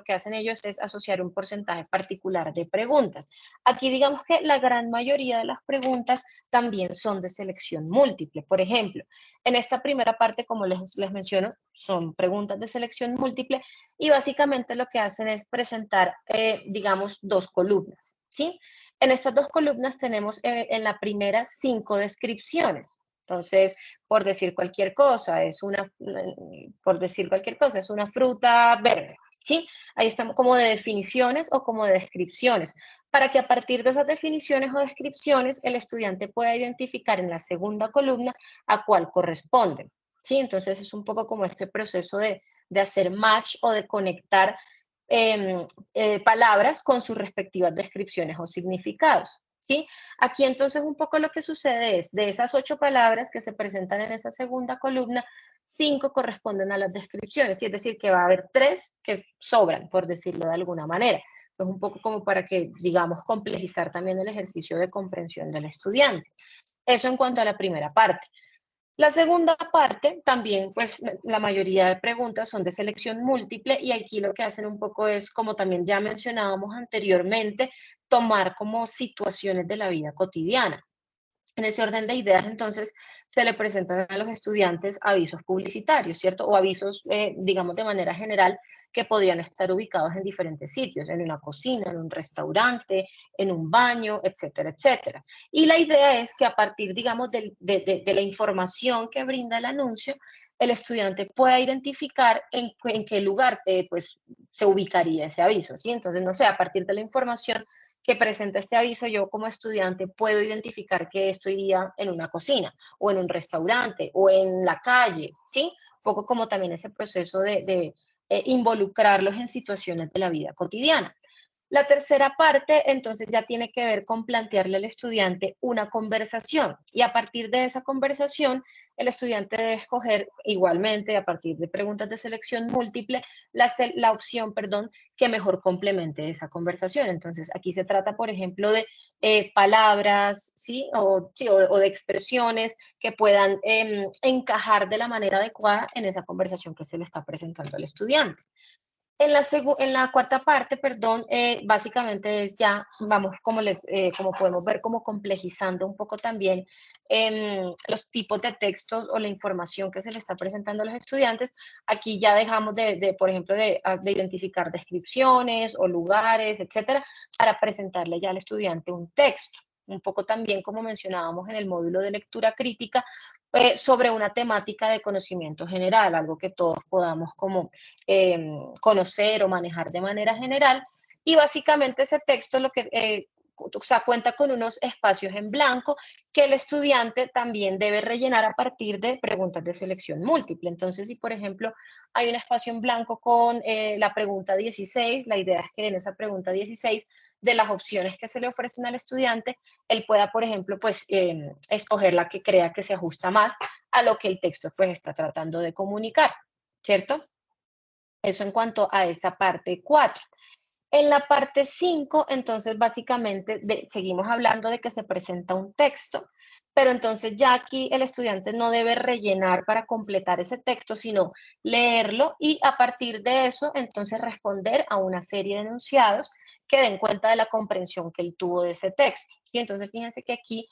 que hacen ellos es asociar un porcentaje particular de preguntas. Aquí digamos que la gran mayoría de las preguntas también son de selección múltiple. Por ejemplo, en esta primera parte, como les menciono, son preguntas de selección múltiple y básicamente lo que hacen es presentar, digamos, 2 columnas, ¿sí? En estas 2 columnas tenemos en la primera 5 descripciones. Entonces, por decir cualquier cosa, es una fruta verde, ¿sí? Ahí estamos como de definiciones o como de descripciones, para que a partir de esas definiciones o descripciones el estudiante pueda identificar en la segunda columna a cuál corresponde, ¿sí? Entonces es un poco como este proceso de hacer match o de conectar palabras con sus respectivas descripciones o significados. ¿Sí? Aquí entonces un poco lo que sucede es, de esas 8 palabras que se presentan en esa segunda columna, 5 corresponden a las descripciones, y es decir, que va a haber 3 que sobran, por decirlo de alguna manera. Es un poco como para que, digamos, complejizar también el ejercicio de comprensión del estudiante. Eso en cuanto a la primera parte. La segunda parte también, pues la mayoría de preguntas son de selección múltiple y aquí lo que hacen un poco es, como también ya mencionábamos anteriormente, tomar como situaciones de la vida cotidiana. En ese orden de ideas, entonces, se le presentan a los estudiantes avisos publicitarios, ¿cierto? O avisos, digamos, de manera general, que podrían estar ubicados en diferentes sitios, en una cocina, en un restaurante, en un baño, etcétera, etcétera. Y la idea es que a partir, digamos, de la información que brinda el anuncio, el estudiante pueda identificar en qué lugar pues, se ubicaría ese aviso, ¿sí? Entonces, no sé, a partir de la información que presenta este aviso, yo como estudiante puedo identificar que esto iría en una cocina o en un restaurante o en la calle, ¿sí? Un poco como también ese proceso de involucrarlos en situaciones de la vida cotidiana. La tercera parte, entonces, ya tiene que ver con plantearle al estudiante una conversación y a partir de esa conversación, el estudiante debe escoger igualmente, a partir de preguntas de selección múltiple, la opción, perdón, que mejor complemente esa conversación. Entonces, aquí se trata, por ejemplo, de palabras, ¿sí? O de expresiones que puedan encajar de la manera adecuada en esa conversación que se le está presentando al estudiante. En la cuarta parte, perdón, básicamente es ya, vamos, como podemos ver, como complejizando un poco también los tipos de textos o la información que se le está presentando a los estudiantes. Aquí ya dejamos por ejemplo, de identificar descripciones o lugares, etcétera, para presentarle ya al estudiante un texto. Un poco también, como mencionábamos en el módulo de lectura crítica, sobre una temática de conocimiento general, algo que todos podamos como conocer o manejar de manera general. Y básicamente ese texto lo que o sea, cuenta con unos espacios en blanco que el estudiante también debe rellenar a partir de preguntas de selección múltiple. Entonces, si por ejemplo hay un espacio en blanco con la pregunta 16, la idea es que en esa pregunta 16 de las opciones que se le ofrecen al estudiante, él pueda, por ejemplo, pues escoger la que crea que se ajusta más a lo que el texto pues está tratando de comunicar, ¿cierto? Eso en cuanto a esa parte 4. En la parte 5, entonces básicamente seguimos hablando de que se presenta un texto, pero entonces ya aquí el estudiante no debe rellenar para completar ese texto, sino leerlo y a partir de eso entonces responder a una serie de enunciados que den cuenta de la comprensión que él tuvo de ese texto. Y entonces fíjense que aquí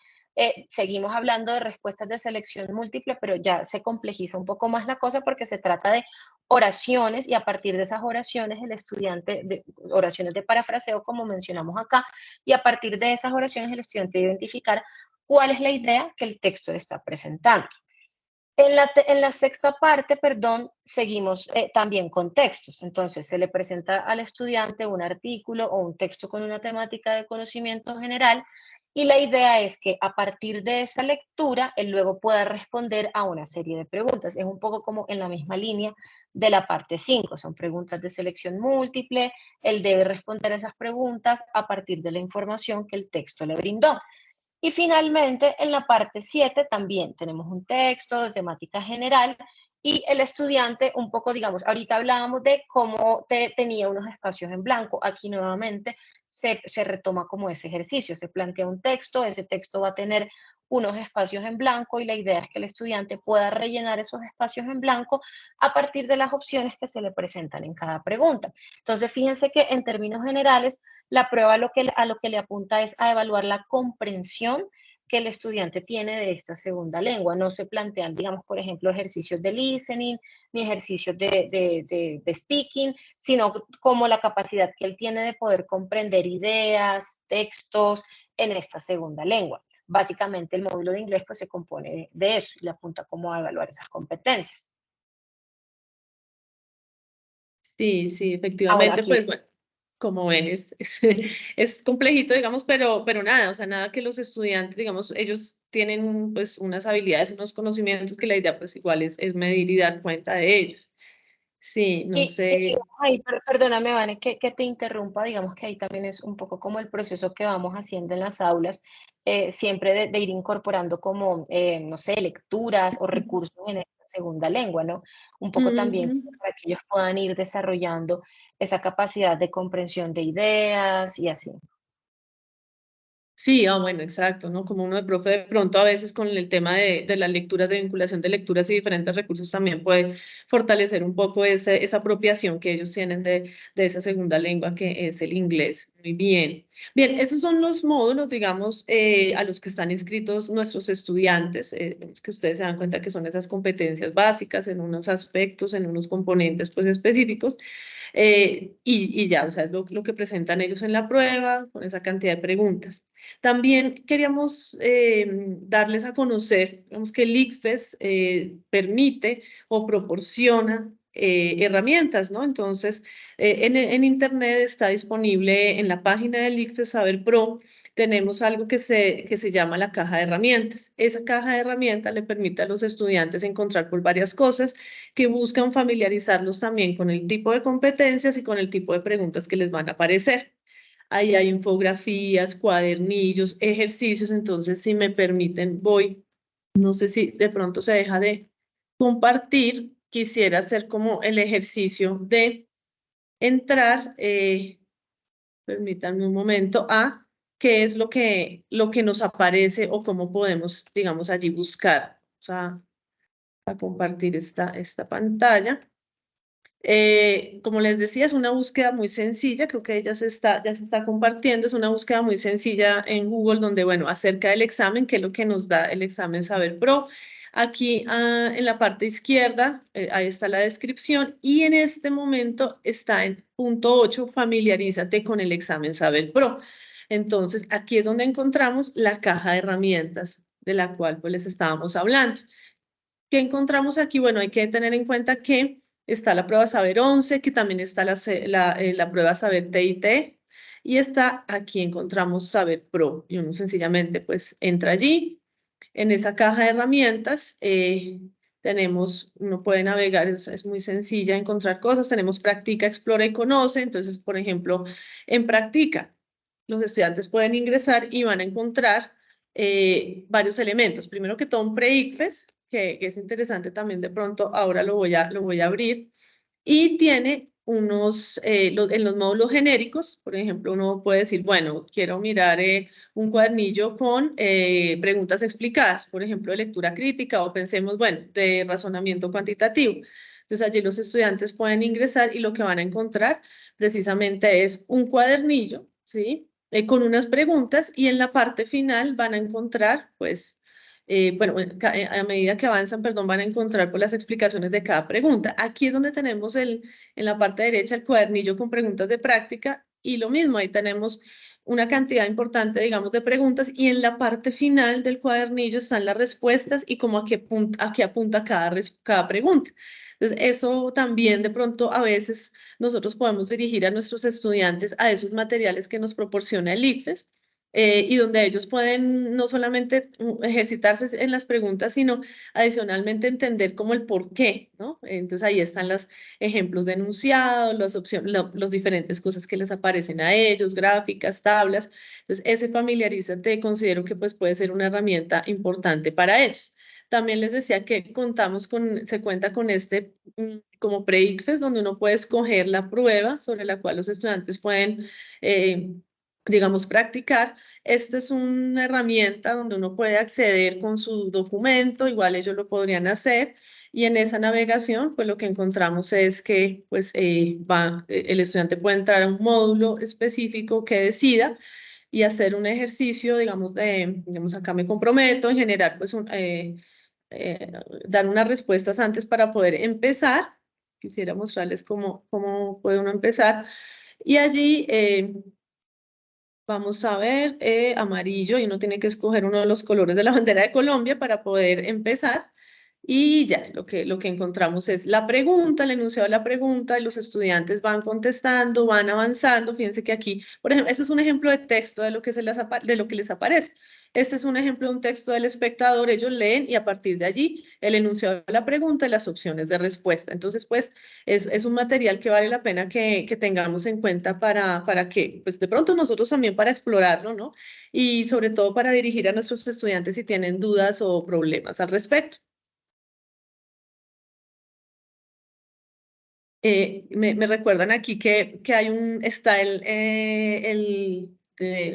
seguimos hablando de respuestas de selección múltiple, pero ya se complejiza un poco más la cosa porque se trata de oraciones y a partir de esas oraciones el estudiante, oraciones de parafraseo como mencionamos acá, y a partir de esas oraciones el estudiante debe identificar cuál es la idea que el texto le está presentando. En la sexta parte, perdón, seguimos también con textos. Entonces, se le presenta al estudiante un artículo o un texto con una temática de conocimiento general y la idea es que a partir de esa lectura, él luego pueda responder a una serie de preguntas. Es un poco como en la misma línea de la parte 5. Son preguntas de selección múltiple. Él debe responder a esas preguntas a partir de la información que el texto le brindó. Y finalmente, en la parte 7 también tenemos un texto de temática general y el estudiante un poco, digamos, ahorita hablábamos de cómo tenía unos espacios en blanco. Aquí nuevamente se retoma como ese ejercicio, se plantea un texto, ese texto va a tener unos espacios en blanco y la idea es que el estudiante pueda rellenar esos espacios en blanco a partir de las opciones que se le presentan en cada pregunta. Entonces, fíjense que en términos generales, la prueba a lo que le apunta es a evaluar la comprensión que el estudiante tiene de esta segunda lengua. No se plantean, digamos, por ejemplo, ejercicios de listening, ni ejercicios de speaking, sino como la capacidad que él tiene de poder comprender ideas, textos en esta segunda lengua. Básicamente el módulo de inglés pues se compone de eso y le apunta cómo a evaluar esas competencias. Sí, sí, Ahora efectivamente, aquí pues bueno, como ven, es complejito, digamos, pero nada, o sea, nada que los estudiantes, digamos, ellos tienen pues unas habilidades, unos conocimientos que la idea pues igual es medir y dar cuenta de ellos. Sí, no sé. digamos ahí, perdóname, Vane, que te interrumpa, digamos que ahí también es un poco como el proceso que vamos haciendo en las aulas, siempre de ir incorporando como, no sé, lecturas o recursos en esta segunda lengua, ¿no? Un poco también Ujú. para que ellos puedan ir desarrollando esa capacidad de comprensión de ideas y así. Sí, bueno, exacto, ¿no? Como uno de profe, de pronto a veces con el tema de las lecturas, de vinculación de lecturas y diferentes recursos también puede fortalecer un poco esa apropiación que ellos tienen de esa segunda lengua que es el inglés. Muy bien. Bien, esos son los módulos, digamos, a los que están inscritos nuestros estudiantes, que ustedes se dan cuenta que son esas competencias básicas en unos aspectos, en unos componentes pues específicos. Y ya, o sea, es lo que presentan ellos en la prueba, con esa cantidad de preguntas. También queríamos darles a conocer, digamos que el ICFES permite o proporciona herramientas, ¿no? Entonces, en Internet está disponible en la página del ICFES Saber Pro, tenemos algo que se llama la caja de herramientas. Esa caja de herramientas le permite a los estudiantes encontrar por varias cosas que buscan familiarizarlos también con el tipo de competencias y con el tipo de preguntas que les van a aparecer. Ahí hay infografías, cuadernillos, ejercicios, entonces si me permiten, no sé si de pronto se deja de compartir, quisiera hacer como el ejercicio de entrar, permítanme un momento, a qué es lo que nos aparece o cómo podemos, digamos, allí buscar. O sea, a compartir esta pantalla. Como les decía, es una búsqueda muy sencilla, creo que ya se está compartiendo, es una búsqueda muy sencilla en Google donde, bueno, acerca del examen, que es lo que nos da el examen Saber Pro. Aquí en la parte izquierda, ahí está la descripción y en este momento está en punto 8, familiarízate con el examen Saber Pro. Entonces, aquí es donde encontramos la caja de herramientas de la cual pues les estábamos hablando. ¿Qué encontramos aquí? Bueno, hay que tener en cuenta que está la prueba Saber 11, que también está la prueba Saber TIT, y está aquí encontramos Saber Pro. Y uno sencillamente pues entra allí, en esa caja de herramientas, uno puede navegar, es muy sencilla encontrar cosas, tenemos Practica, Explora y Conoce, entonces, por ejemplo, en Practica, los estudiantes pueden ingresar y van a encontrar varios elementos. Primero que todo, un pre-ICFES, que es interesante también de pronto, ahora lo voy a abrir, y tiene en los módulos genéricos, por ejemplo, uno puede decir, bueno, quiero mirar un cuadernillo con preguntas explicadas, por ejemplo, de lectura crítica o pensemos, bueno, de razonamiento cuantitativo. Entonces allí los estudiantes pueden ingresar y lo que van a encontrar precisamente es un cuadernillo, ¿sí? Con unas preguntas y en la parte final van a encontrar, pues, bueno, a medida que avanzan, perdón, van a encontrar por las explicaciones de cada pregunta. Aquí es donde tenemos en la parte derecha el cuadernillo con preguntas de práctica y lo mismo, ahí tenemos una cantidad importante, digamos, de preguntas y en la parte final del cuadernillo están las respuestas y como a qué apunta cada pregunta. Entonces, eso también de pronto a veces nosotros podemos dirigir a nuestros estudiantes a esos materiales que nos proporciona el ICFES y donde ellos pueden no solamente ejercitarse en las preguntas, sino adicionalmente entender como el por qué, ¿no? Entonces ahí están los ejemplos de enunciado, las opciones, los diferentes cosas que les aparecen a ellos, gráficas, tablas. Entonces ese familiarízate, considero que pues puede ser una herramienta importante para ellos. También les decía que se cuenta con este como pre-ICFES, donde uno puede escoger la prueba sobre la cual los estudiantes pueden digamos, practicar. Esta es una herramienta donde uno puede acceder con su documento, igual ellos lo podrían hacer, y en esa navegación, pues lo que encontramos es que pues, el estudiante puede entrar a un módulo específico que decida y hacer un ejercicio, digamos, acá me comprometo en generar, pues, eh, dar unas respuestas antes para poder empezar. Quisiera mostrarles cómo puede uno empezar. Y allí vamos a ver amarillo y uno tiene que escoger uno de los colores de la bandera de Colombia para poder empezar. Y ya, lo que encontramos es la pregunta, el enunciado de la pregunta, y los estudiantes van contestando, van avanzando. Fíjense que aquí, por ejemplo, eso es un ejemplo de texto de lo que, de lo que les aparece. Este es un ejemplo de un texto del espectador, ellos leen y a partir de allí el enunciado de la pregunta y las opciones de respuesta. Entonces, pues, es un material que vale la pena que tengamos en cuenta para que, pues, de pronto nosotros también para explorarlo, ¿no? Y sobre todo para dirigir a nuestros estudiantes si tienen dudas o problemas al respecto. Me recuerdan aquí que hay está el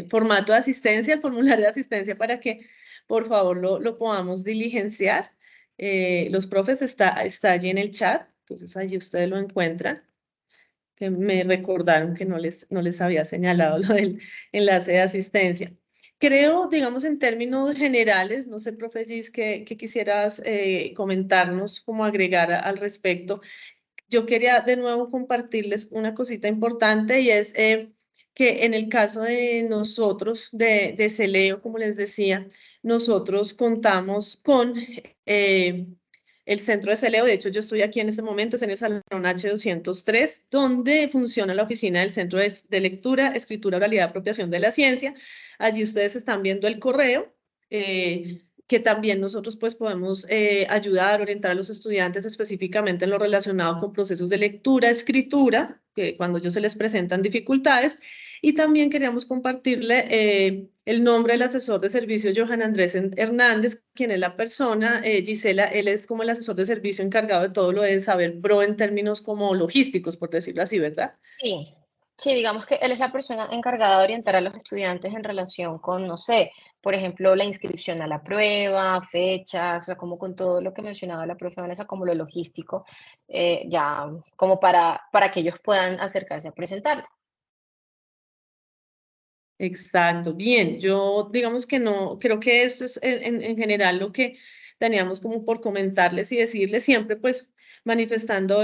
formato de asistencia, el formulario de asistencia para que por favor lo podamos diligenciar. Los profes está allí en el chat, entonces allí ustedes lo encuentran, que me recordaron que no les había señalado lo del enlace de asistencia. Creo, digamos, en términos generales, no sé, profe Gis, que quisieras comentarnos, cómo agregar al respecto. Yo quería de nuevo compartirles una cosita importante y es que en el caso de nosotros, de Celeo, como les decía, nosotros contamos con el centro de Celeo. De hecho, yo estoy aquí en este momento, es en el Salón H203, donde funciona la oficina del Centro de Lectura, Escritura, Oralidad y Apropiación de la Ciencia. Allí ustedes están viendo el correo. Que también nosotros pues podemos ayudar, orientar a los estudiantes específicamente en lo relacionado con procesos de lectura, escritura, que cuando ellos se les presentan dificultades. Y también queríamos compartirle el nombre del asesor de servicio, Johan Andrés Hernández, quien es la persona, Gisela, él es como el asesor de servicio encargado de todo lo de Saber Pro en términos como logísticos, por decirlo así, ¿verdad? Sí, sí, digamos que él es la persona encargada de orientar a los estudiantes en relación con, no sé, por ejemplo, la inscripción a la prueba, fechas, o sea, como con todo lo que mencionaba la profe Vanessa, como lo logístico, ya como para que ellos puedan acercarse a presentar. Exacto, bien, yo digamos que no, creo que esto es en general lo que teníamos como por comentarles y decirles siempre, pues manifestando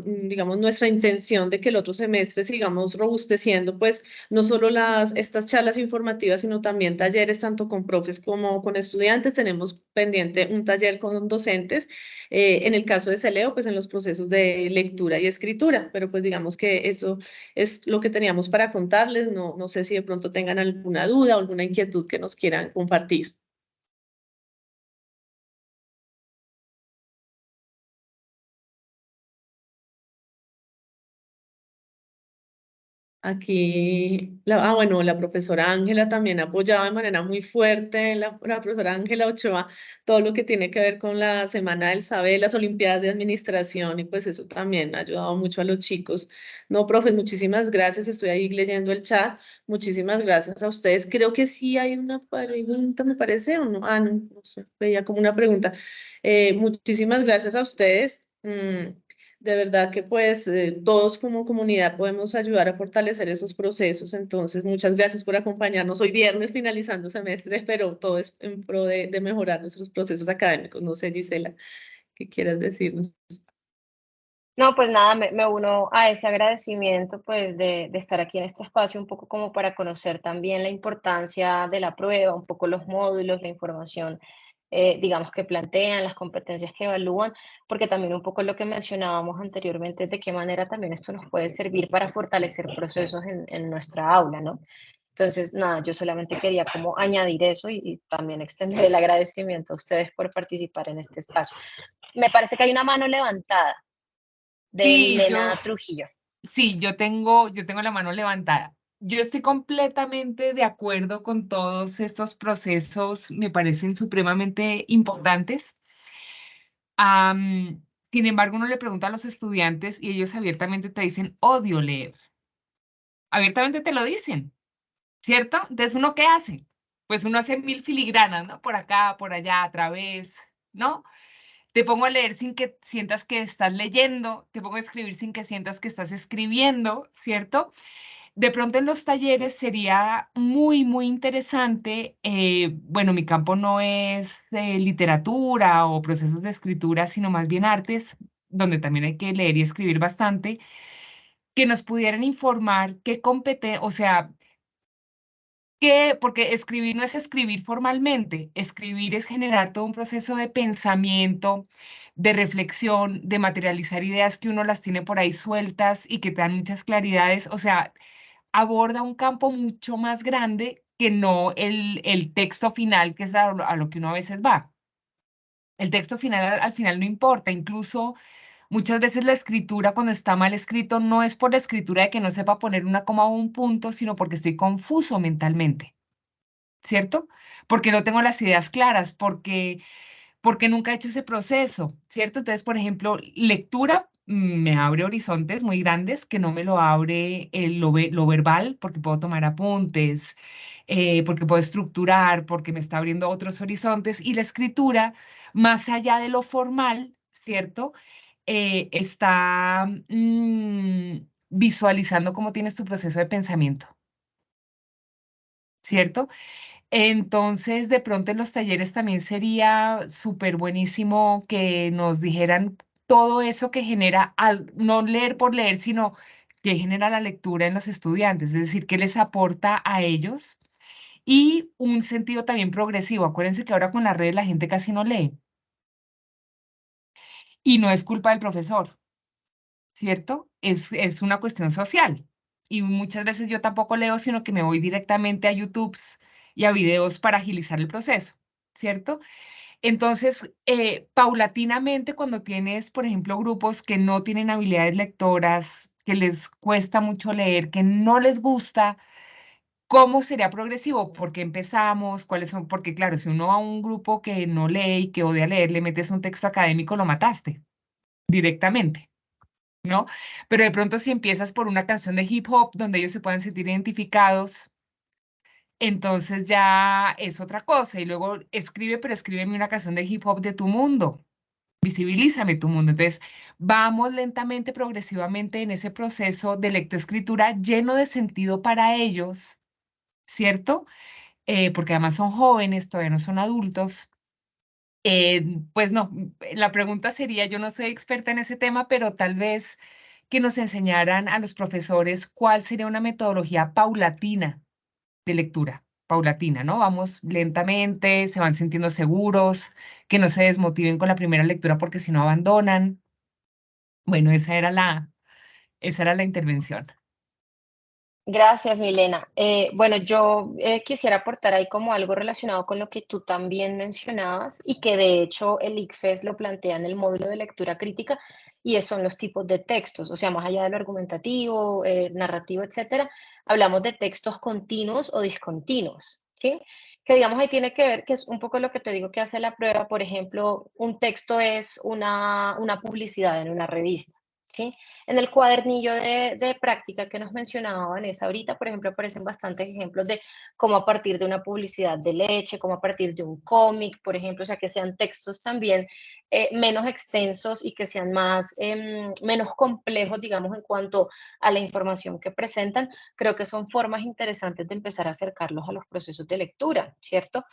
digamos, nuestra intención de que el otro semestre sigamos robusteciendo, pues no solo estas charlas informativas, sino también talleres, tanto con profes como con estudiantes. Tenemos pendiente un taller con docentes, en el caso de Celeo, pues en los procesos de lectura y escritura, pero pues digamos que eso es lo que teníamos para contarles. No sé si de pronto tengan alguna duda o alguna inquietud que nos quieran compartir. Aquí, bueno, la profesora Ángela también ha apoyado de manera muy fuerte, la profesora Ángela Ochoa, todo lo que tiene que ver con la Semana del Saber, las Olimpiadas de Administración, y pues eso también ha ayudado mucho a los chicos. No, profes, muchísimas gracias, estoy ahí leyendo el chat, muchísimas gracias a ustedes. Creo que sí hay una pregunta, me parece, o no, no sé, veía como una pregunta. Muchísimas gracias a ustedes. De verdad que pues todos como comunidad podemos ayudar a fortalecer esos procesos. Entonces, muchas gracias por acompañarnos. Hoy viernes finalizando semestre, pero todo es en pro de mejorar nuestros procesos académicos. No sé, Gisela, ¿qué quieras decirnos? No, pues nada, me uno a ese agradecimiento pues de estar aquí en este espacio un poco como para conocer también la importancia de la prueba, un poco los módulos, la información, digamos, que plantean, las competencias que evalúan, porque también un poco lo que mencionábamos anteriormente, de qué manera también esto nos puede servir para fortalecer procesos en nuestra aula, ¿no? Entonces, nada, yo solamente quería como añadir eso y también extender el agradecimiento a ustedes por participar en este espacio. Me parece que hay una mano levantada de Sí, Milena Trujillo. sí, yo tengo la mano levantada. Yo estoy completamente de acuerdo con todos estos procesos, me parecen supremamente importantes. Sin embargo, uno le pregunta a los estudiantes y ellos abiertamente te dicen, odio leer. Abiertamente te lo dicen, ¿cierto? Entonces, ¿uno qué hace? Pues uno hace mil filigranas, ¿no? Por acá, por allá, a través, ¿no? Te pongo a leer sin que sientas que estás leyendo, te pongo a escribir sin que sientas que estás escribiendo, ¿cierto? De pronto en los talleres sería muy, muy interesante, bueno, mi campo no es literatura o procesos de escritura, sino más bien artes, donde también hay que leer y escribir bastante, que nos pudieran informar qué compete, o sea, porque escribir no es escribir formalmente, escribir es generar todo un proceso de pensamiento, de reflexión, de materializar ideas que uno las tiene por ahí sueltas y que te dan muchas claridades, o sea, aborda un campo mucho más grande que no el texto final, que es a lo que uno a veces va. El texto final al final no importa, incluso muchas veces la escritura cuando está mal escrito no es por la escritura de que no sepa poner una coma o un punto, sino porque estoy confuso mentalmente. ¿Cierto? Porque no tengo las ideas claras, porque nunca he hecho ese proceso, ¿cierto? Entonces, por ejemplo, lectura me abre horizontes muy grandes que no me lo abre lo verbal, porque puedo tomar apuntes, porque puedo estructurar, porque me está abriendo otros horizontes, y la escritura, más allá de lo formal, ¿cierto? Está visualizando cómo tienes tu proceso de pensamiento, ¿cierto? Entonces, de pronto en los talleres también sería súper buenísimo que nos dijeran todo eso que genera, no leer por leer, sino que genera la lectura en los estudiantes, es decir, qué les aporta a ellos y un sentido también progresivo. Acuérdense que ahora con las redes la gente casi no lee y no es culpa del profesor, ¿cierto? Es una cuestión social. Y muchas veces yo tampoco leo, sino que me voy directamente a YouTube y a videos para agilizar el proceso, ¿cierto? Entonces, paulatinamente, cuando tienes, por ejemplo, grupos que no tienen habilidades lectoras, que les cuesta mucho leer, que no les gusta, ¿cómo sería progresivo? ¿Por qué empezamos? ¿Cuáles son? Porque claro, si uno va a un grupo que no lee y que odia leer, le metes un texto académico, lo mataste directamente, ¿no? Pero de pronto si empiezas por una canción de hip hop donde ellos se puedan sentir identificados, entonces ya es otra cosa. Y luego escribe, pero escríbeme una canción de hip hop de tu mundo. Visibilízame tu mundo. Entonces, vamos lentamente, progresivamente en ese proceso de lectoescritura lleno de sentido para ellos, ¿cierto? Porque además son jóvenes, todavía no son adultos. Pues no, la pregunta sería, yo no soy experta en ese tema, pero tal vez que nos enseñaran a los profesores cuál sería una metodología paulatina de lectura, paulatina, ¿no? Vamos lentamente, se van sintiendo seguros, que no se desmotiven con la primera lectura porque si no abandonan. Bueno, esa era la intervención. Gracias, Milena. Bueno, yo quisiera aportar ahí como algo relacionado con lo que tú también mencionabas y que de hecho el ICFES lo plantea en el módulo de lectura crítica y son los tipos de textos, o sea, más allá de lo argumentativo, narrativo, etcétera, hablamos de textos continuos o discontinuos, ¿sí? Que digamos ahí tiene que ver, que es un poco lo que te digo que hace la prueba, por ejemplo, un texto es una publicidad en una revista, ¿sí? En el cuadernillo de práctica que nos mencionaba Vanessa ahorita, por ejemplo, aparecen bastantes ejemplos de cómo a partir de una publicidad de leche, cómo a partir de un cómic, por ejemplo, o sea, que sean textos también menos extensos y que sean menos complejos, digamos, en cuanto a la información que presentan. Creo que son formas interesantes de empezar a acercarlos a los procesos de lectura, ¿cierto?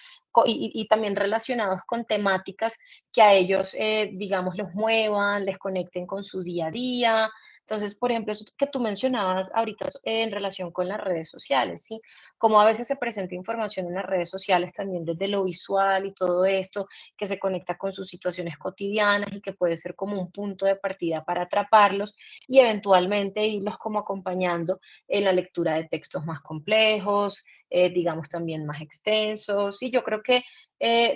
Y también relacionados con temáticas que a ellos, digamos, los muevan, les conecten con su día a día. Entonces, por ejemplo, eso que tú mencionabas ahorita en relación con las redes sociales, ¿sí? Como a veces se presenta información en las redes sociales también desde lo visual y todo esto, que se conecta con sus situaciones cotidianas y que puede ser como un punto de partida para atraparlos y eventualmente irlos como acompañando en la lectura de textos más complejos, digamos también más extensos. Y yo creo que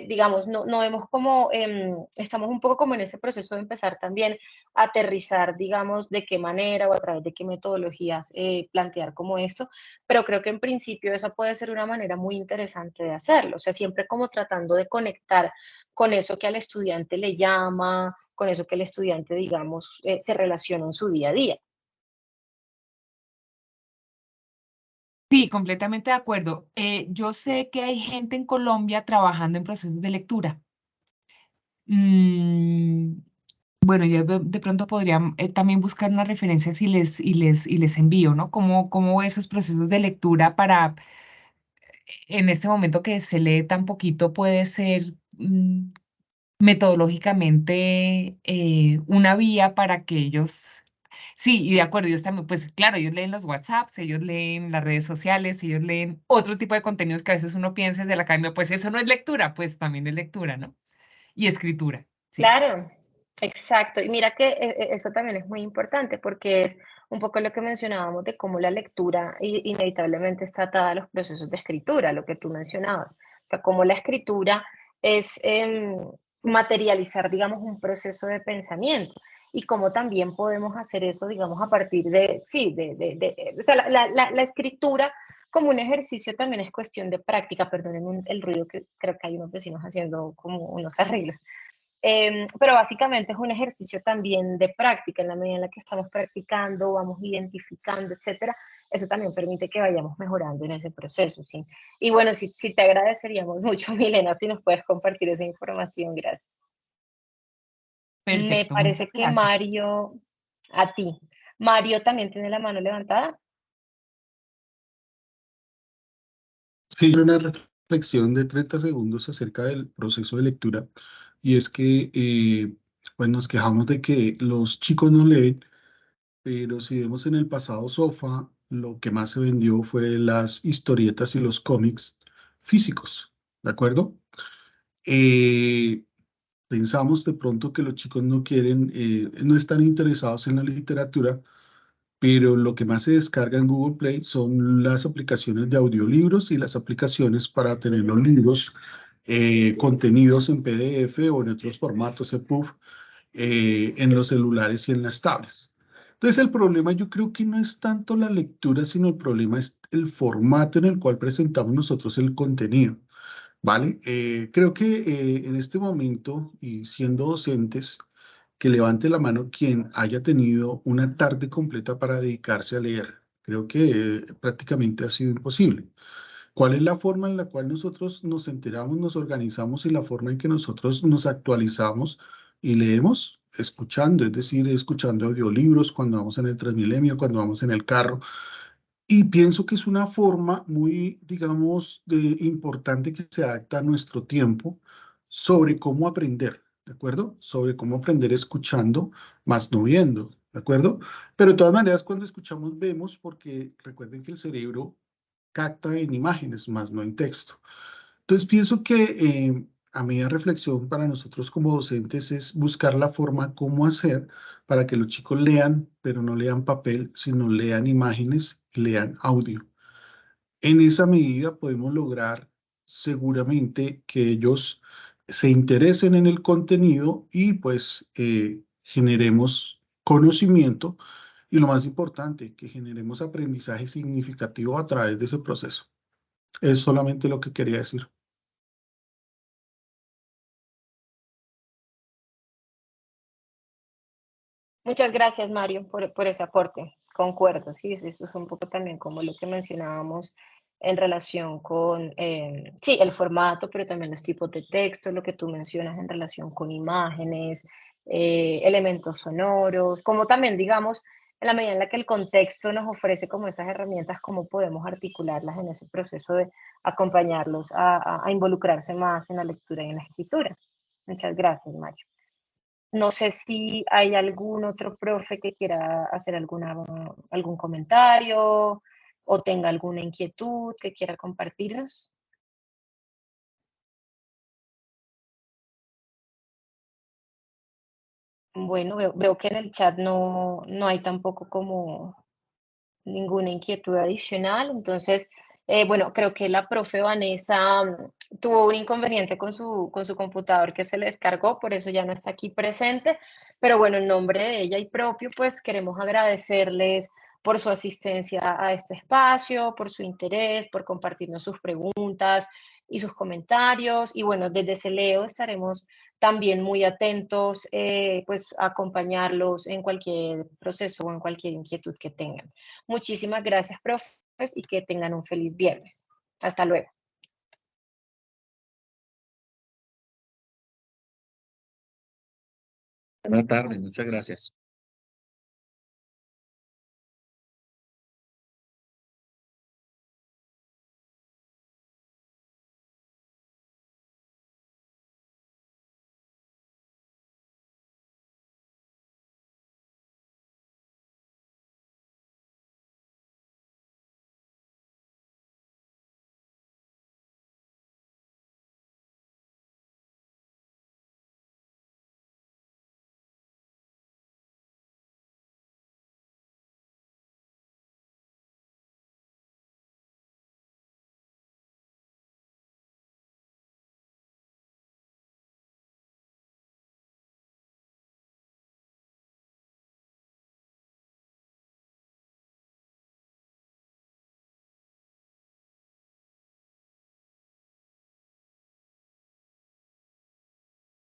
digamos, no vemos como, estamos un poco como en ese proceso de empezar también a aterrizar, digamos, de qué manera o a través de qué metodologías plantear como esto, pero creo que en principio esa puede ser una manera muy interesante de hacerlo, o sea, siempre como tratando de conectar con eso que al estudiante le llama, con eso que el estudiante, digamos, se relaciona en su día a día. Sí, completamente de acuerdo. Yo sé que hay gente en Colombia trabajando en procesos de lectura. Mm, bueno, yo de pronto podría también buscar una referencia y les envío, ¿no? Cómo esos procesos de lectura para, en este momento que se lee tan poquito, puede ser metodológicamente una vía para que ellos, sí, y de acuerdo, ellos también, pues claro, ellos leen los WhatsApps, ellos leen las redes sociales, ellos leen otro tipo de contenidos que a veces uno piensa desde la academia, pues eso no es lectura, pues también es lectura, ¿no? Y escritura, sí. Claro, exacto. Y mira que eso también es muy importante porque es un poco lo que mencionábamos de cómo la lectura inevitablemente está atada a los procesos de escritura, lo que tú mencionabas. O sea, cómo la escritura es materializar, digamos, un proceso de pensamiento y cómo también podemos hacer eso, digamos, a partir de, sí, o sea, la escritura como un ejercicio también es cuestión de práctica. Perdonen el ruido que creo que hay unos vecinos haciendo como unos arreglos. Pero básicamente es un ejercicio también de práctica, en la medida en la que estamos practicando, vamos identificando, etcétera. Eso también permite que vayamos mejorando en ese proceso, ¿sí? Y bueno, sí te agradeceríamos mucho, Milena, si nos puedes compartir esa información, gracias. Me Perfecto, muchas parece que gracias. Mario, a ti. Mario también tiene la mano levantada. Sí, una reflexión de 30 segundos acerca del proceso de lectura, y es que pues nos quejamos de que los chicos no leen, pero si vemos en el pasado SOFA, lo que más se vendió fue las historietas y los cómics físicos, ¿de acuerdo? Eh, Pensamos de pronto que los chicos no quieren, no están interesados en la literatura, pero lo que más se descarga en Google Play son las aplicaciones de audiolibros y las aplicaciones para tener los libros contenidos en PDF o en otros formatos EPUB en los celulares y en las tablets. Entonces el problema yo creo que no es tanto la lectura, sino el problema es el formato en el cual presentamos nosotros el contenido. ¿Vale? Creo que en este momento, y siendo docentes, que levante la mano quien haya tenido una tarde completa para dedicarse a leer. Creo que prácticamente ha sido imposible. ¿Cuál es la forma en la cual nosotros nos enteramos, nos organizamos y la forma en que nosotros nos actualizamos y leemos? Escuchando, es decir, escuchando audiolibros cuando vamos en el Transmilenio, cuando vamos en el carro, y pienso que es una forma muy, digamos, importante que se adapta a nuestro tiempo sobre cómo aprender, ¿de acuerdo? Sobre cómo aprender escuchando, más no viendo, ¿de acuerdo? Pero de todas maneras, cuando escuchamos, vemos, porque recuerden que el cerebro capta en imágenes, más no en texto. Entonces pienso que a media reflexión para nosotros como docentes es buscar la forma cómo hacer para que los chicos lean, pero no lean papel, sino lean imágenes, lean audio. En esa medida podemos lograr seguramente que ellos se interesen en el contenido y pues generemos conocimiento y lo más importante, que generemos aprendizaje significativo a través de ese proceso. Es solamente lo que quería decir. Muchas gracias, Mario, por ese aporte. Concuerdo, sí, eso es un poco también como lo que mencionábamos en relación con, sí, el formato, pero también los tipos de texto, lo que tú mencionas en relación con imágenes, elementos sonoros, como también, digamos, en la medida en la que el contexto nos ofrece como esas herramientas, cómo podemos articularlas en ese proceso de acompañarlos a involucrarse más en la lectura y en la escritura. Muchas gracias, Mario. No sé si hay algún otro profe que quiera hacer algún comentario o tenga alguna inquietud que quiera compartirnos. Bueno, veo que en el chat no hay tampoco como ninguna inquietud adicional. Entonces, bueno, creo que la profe Vanessa tuvo un inconveniente con su computador que se le descargó, por eso ya no está aquí presente. Pero bueno, en nombre de ella y propio, pues queremos agradecerles por su asistencia a este espacio, por su interés, por compartirnos sus preguntas y sus comentarios. Y bueno, desde CELEO estaremos también muy atentos, pues a acompañarlos en cualquier proceso o en cualquier inquietud que tengan. Muchísimas gracias, profes, y que tengan un feliz viernes. Hasta luego. Buenas tardes, muchas gracias.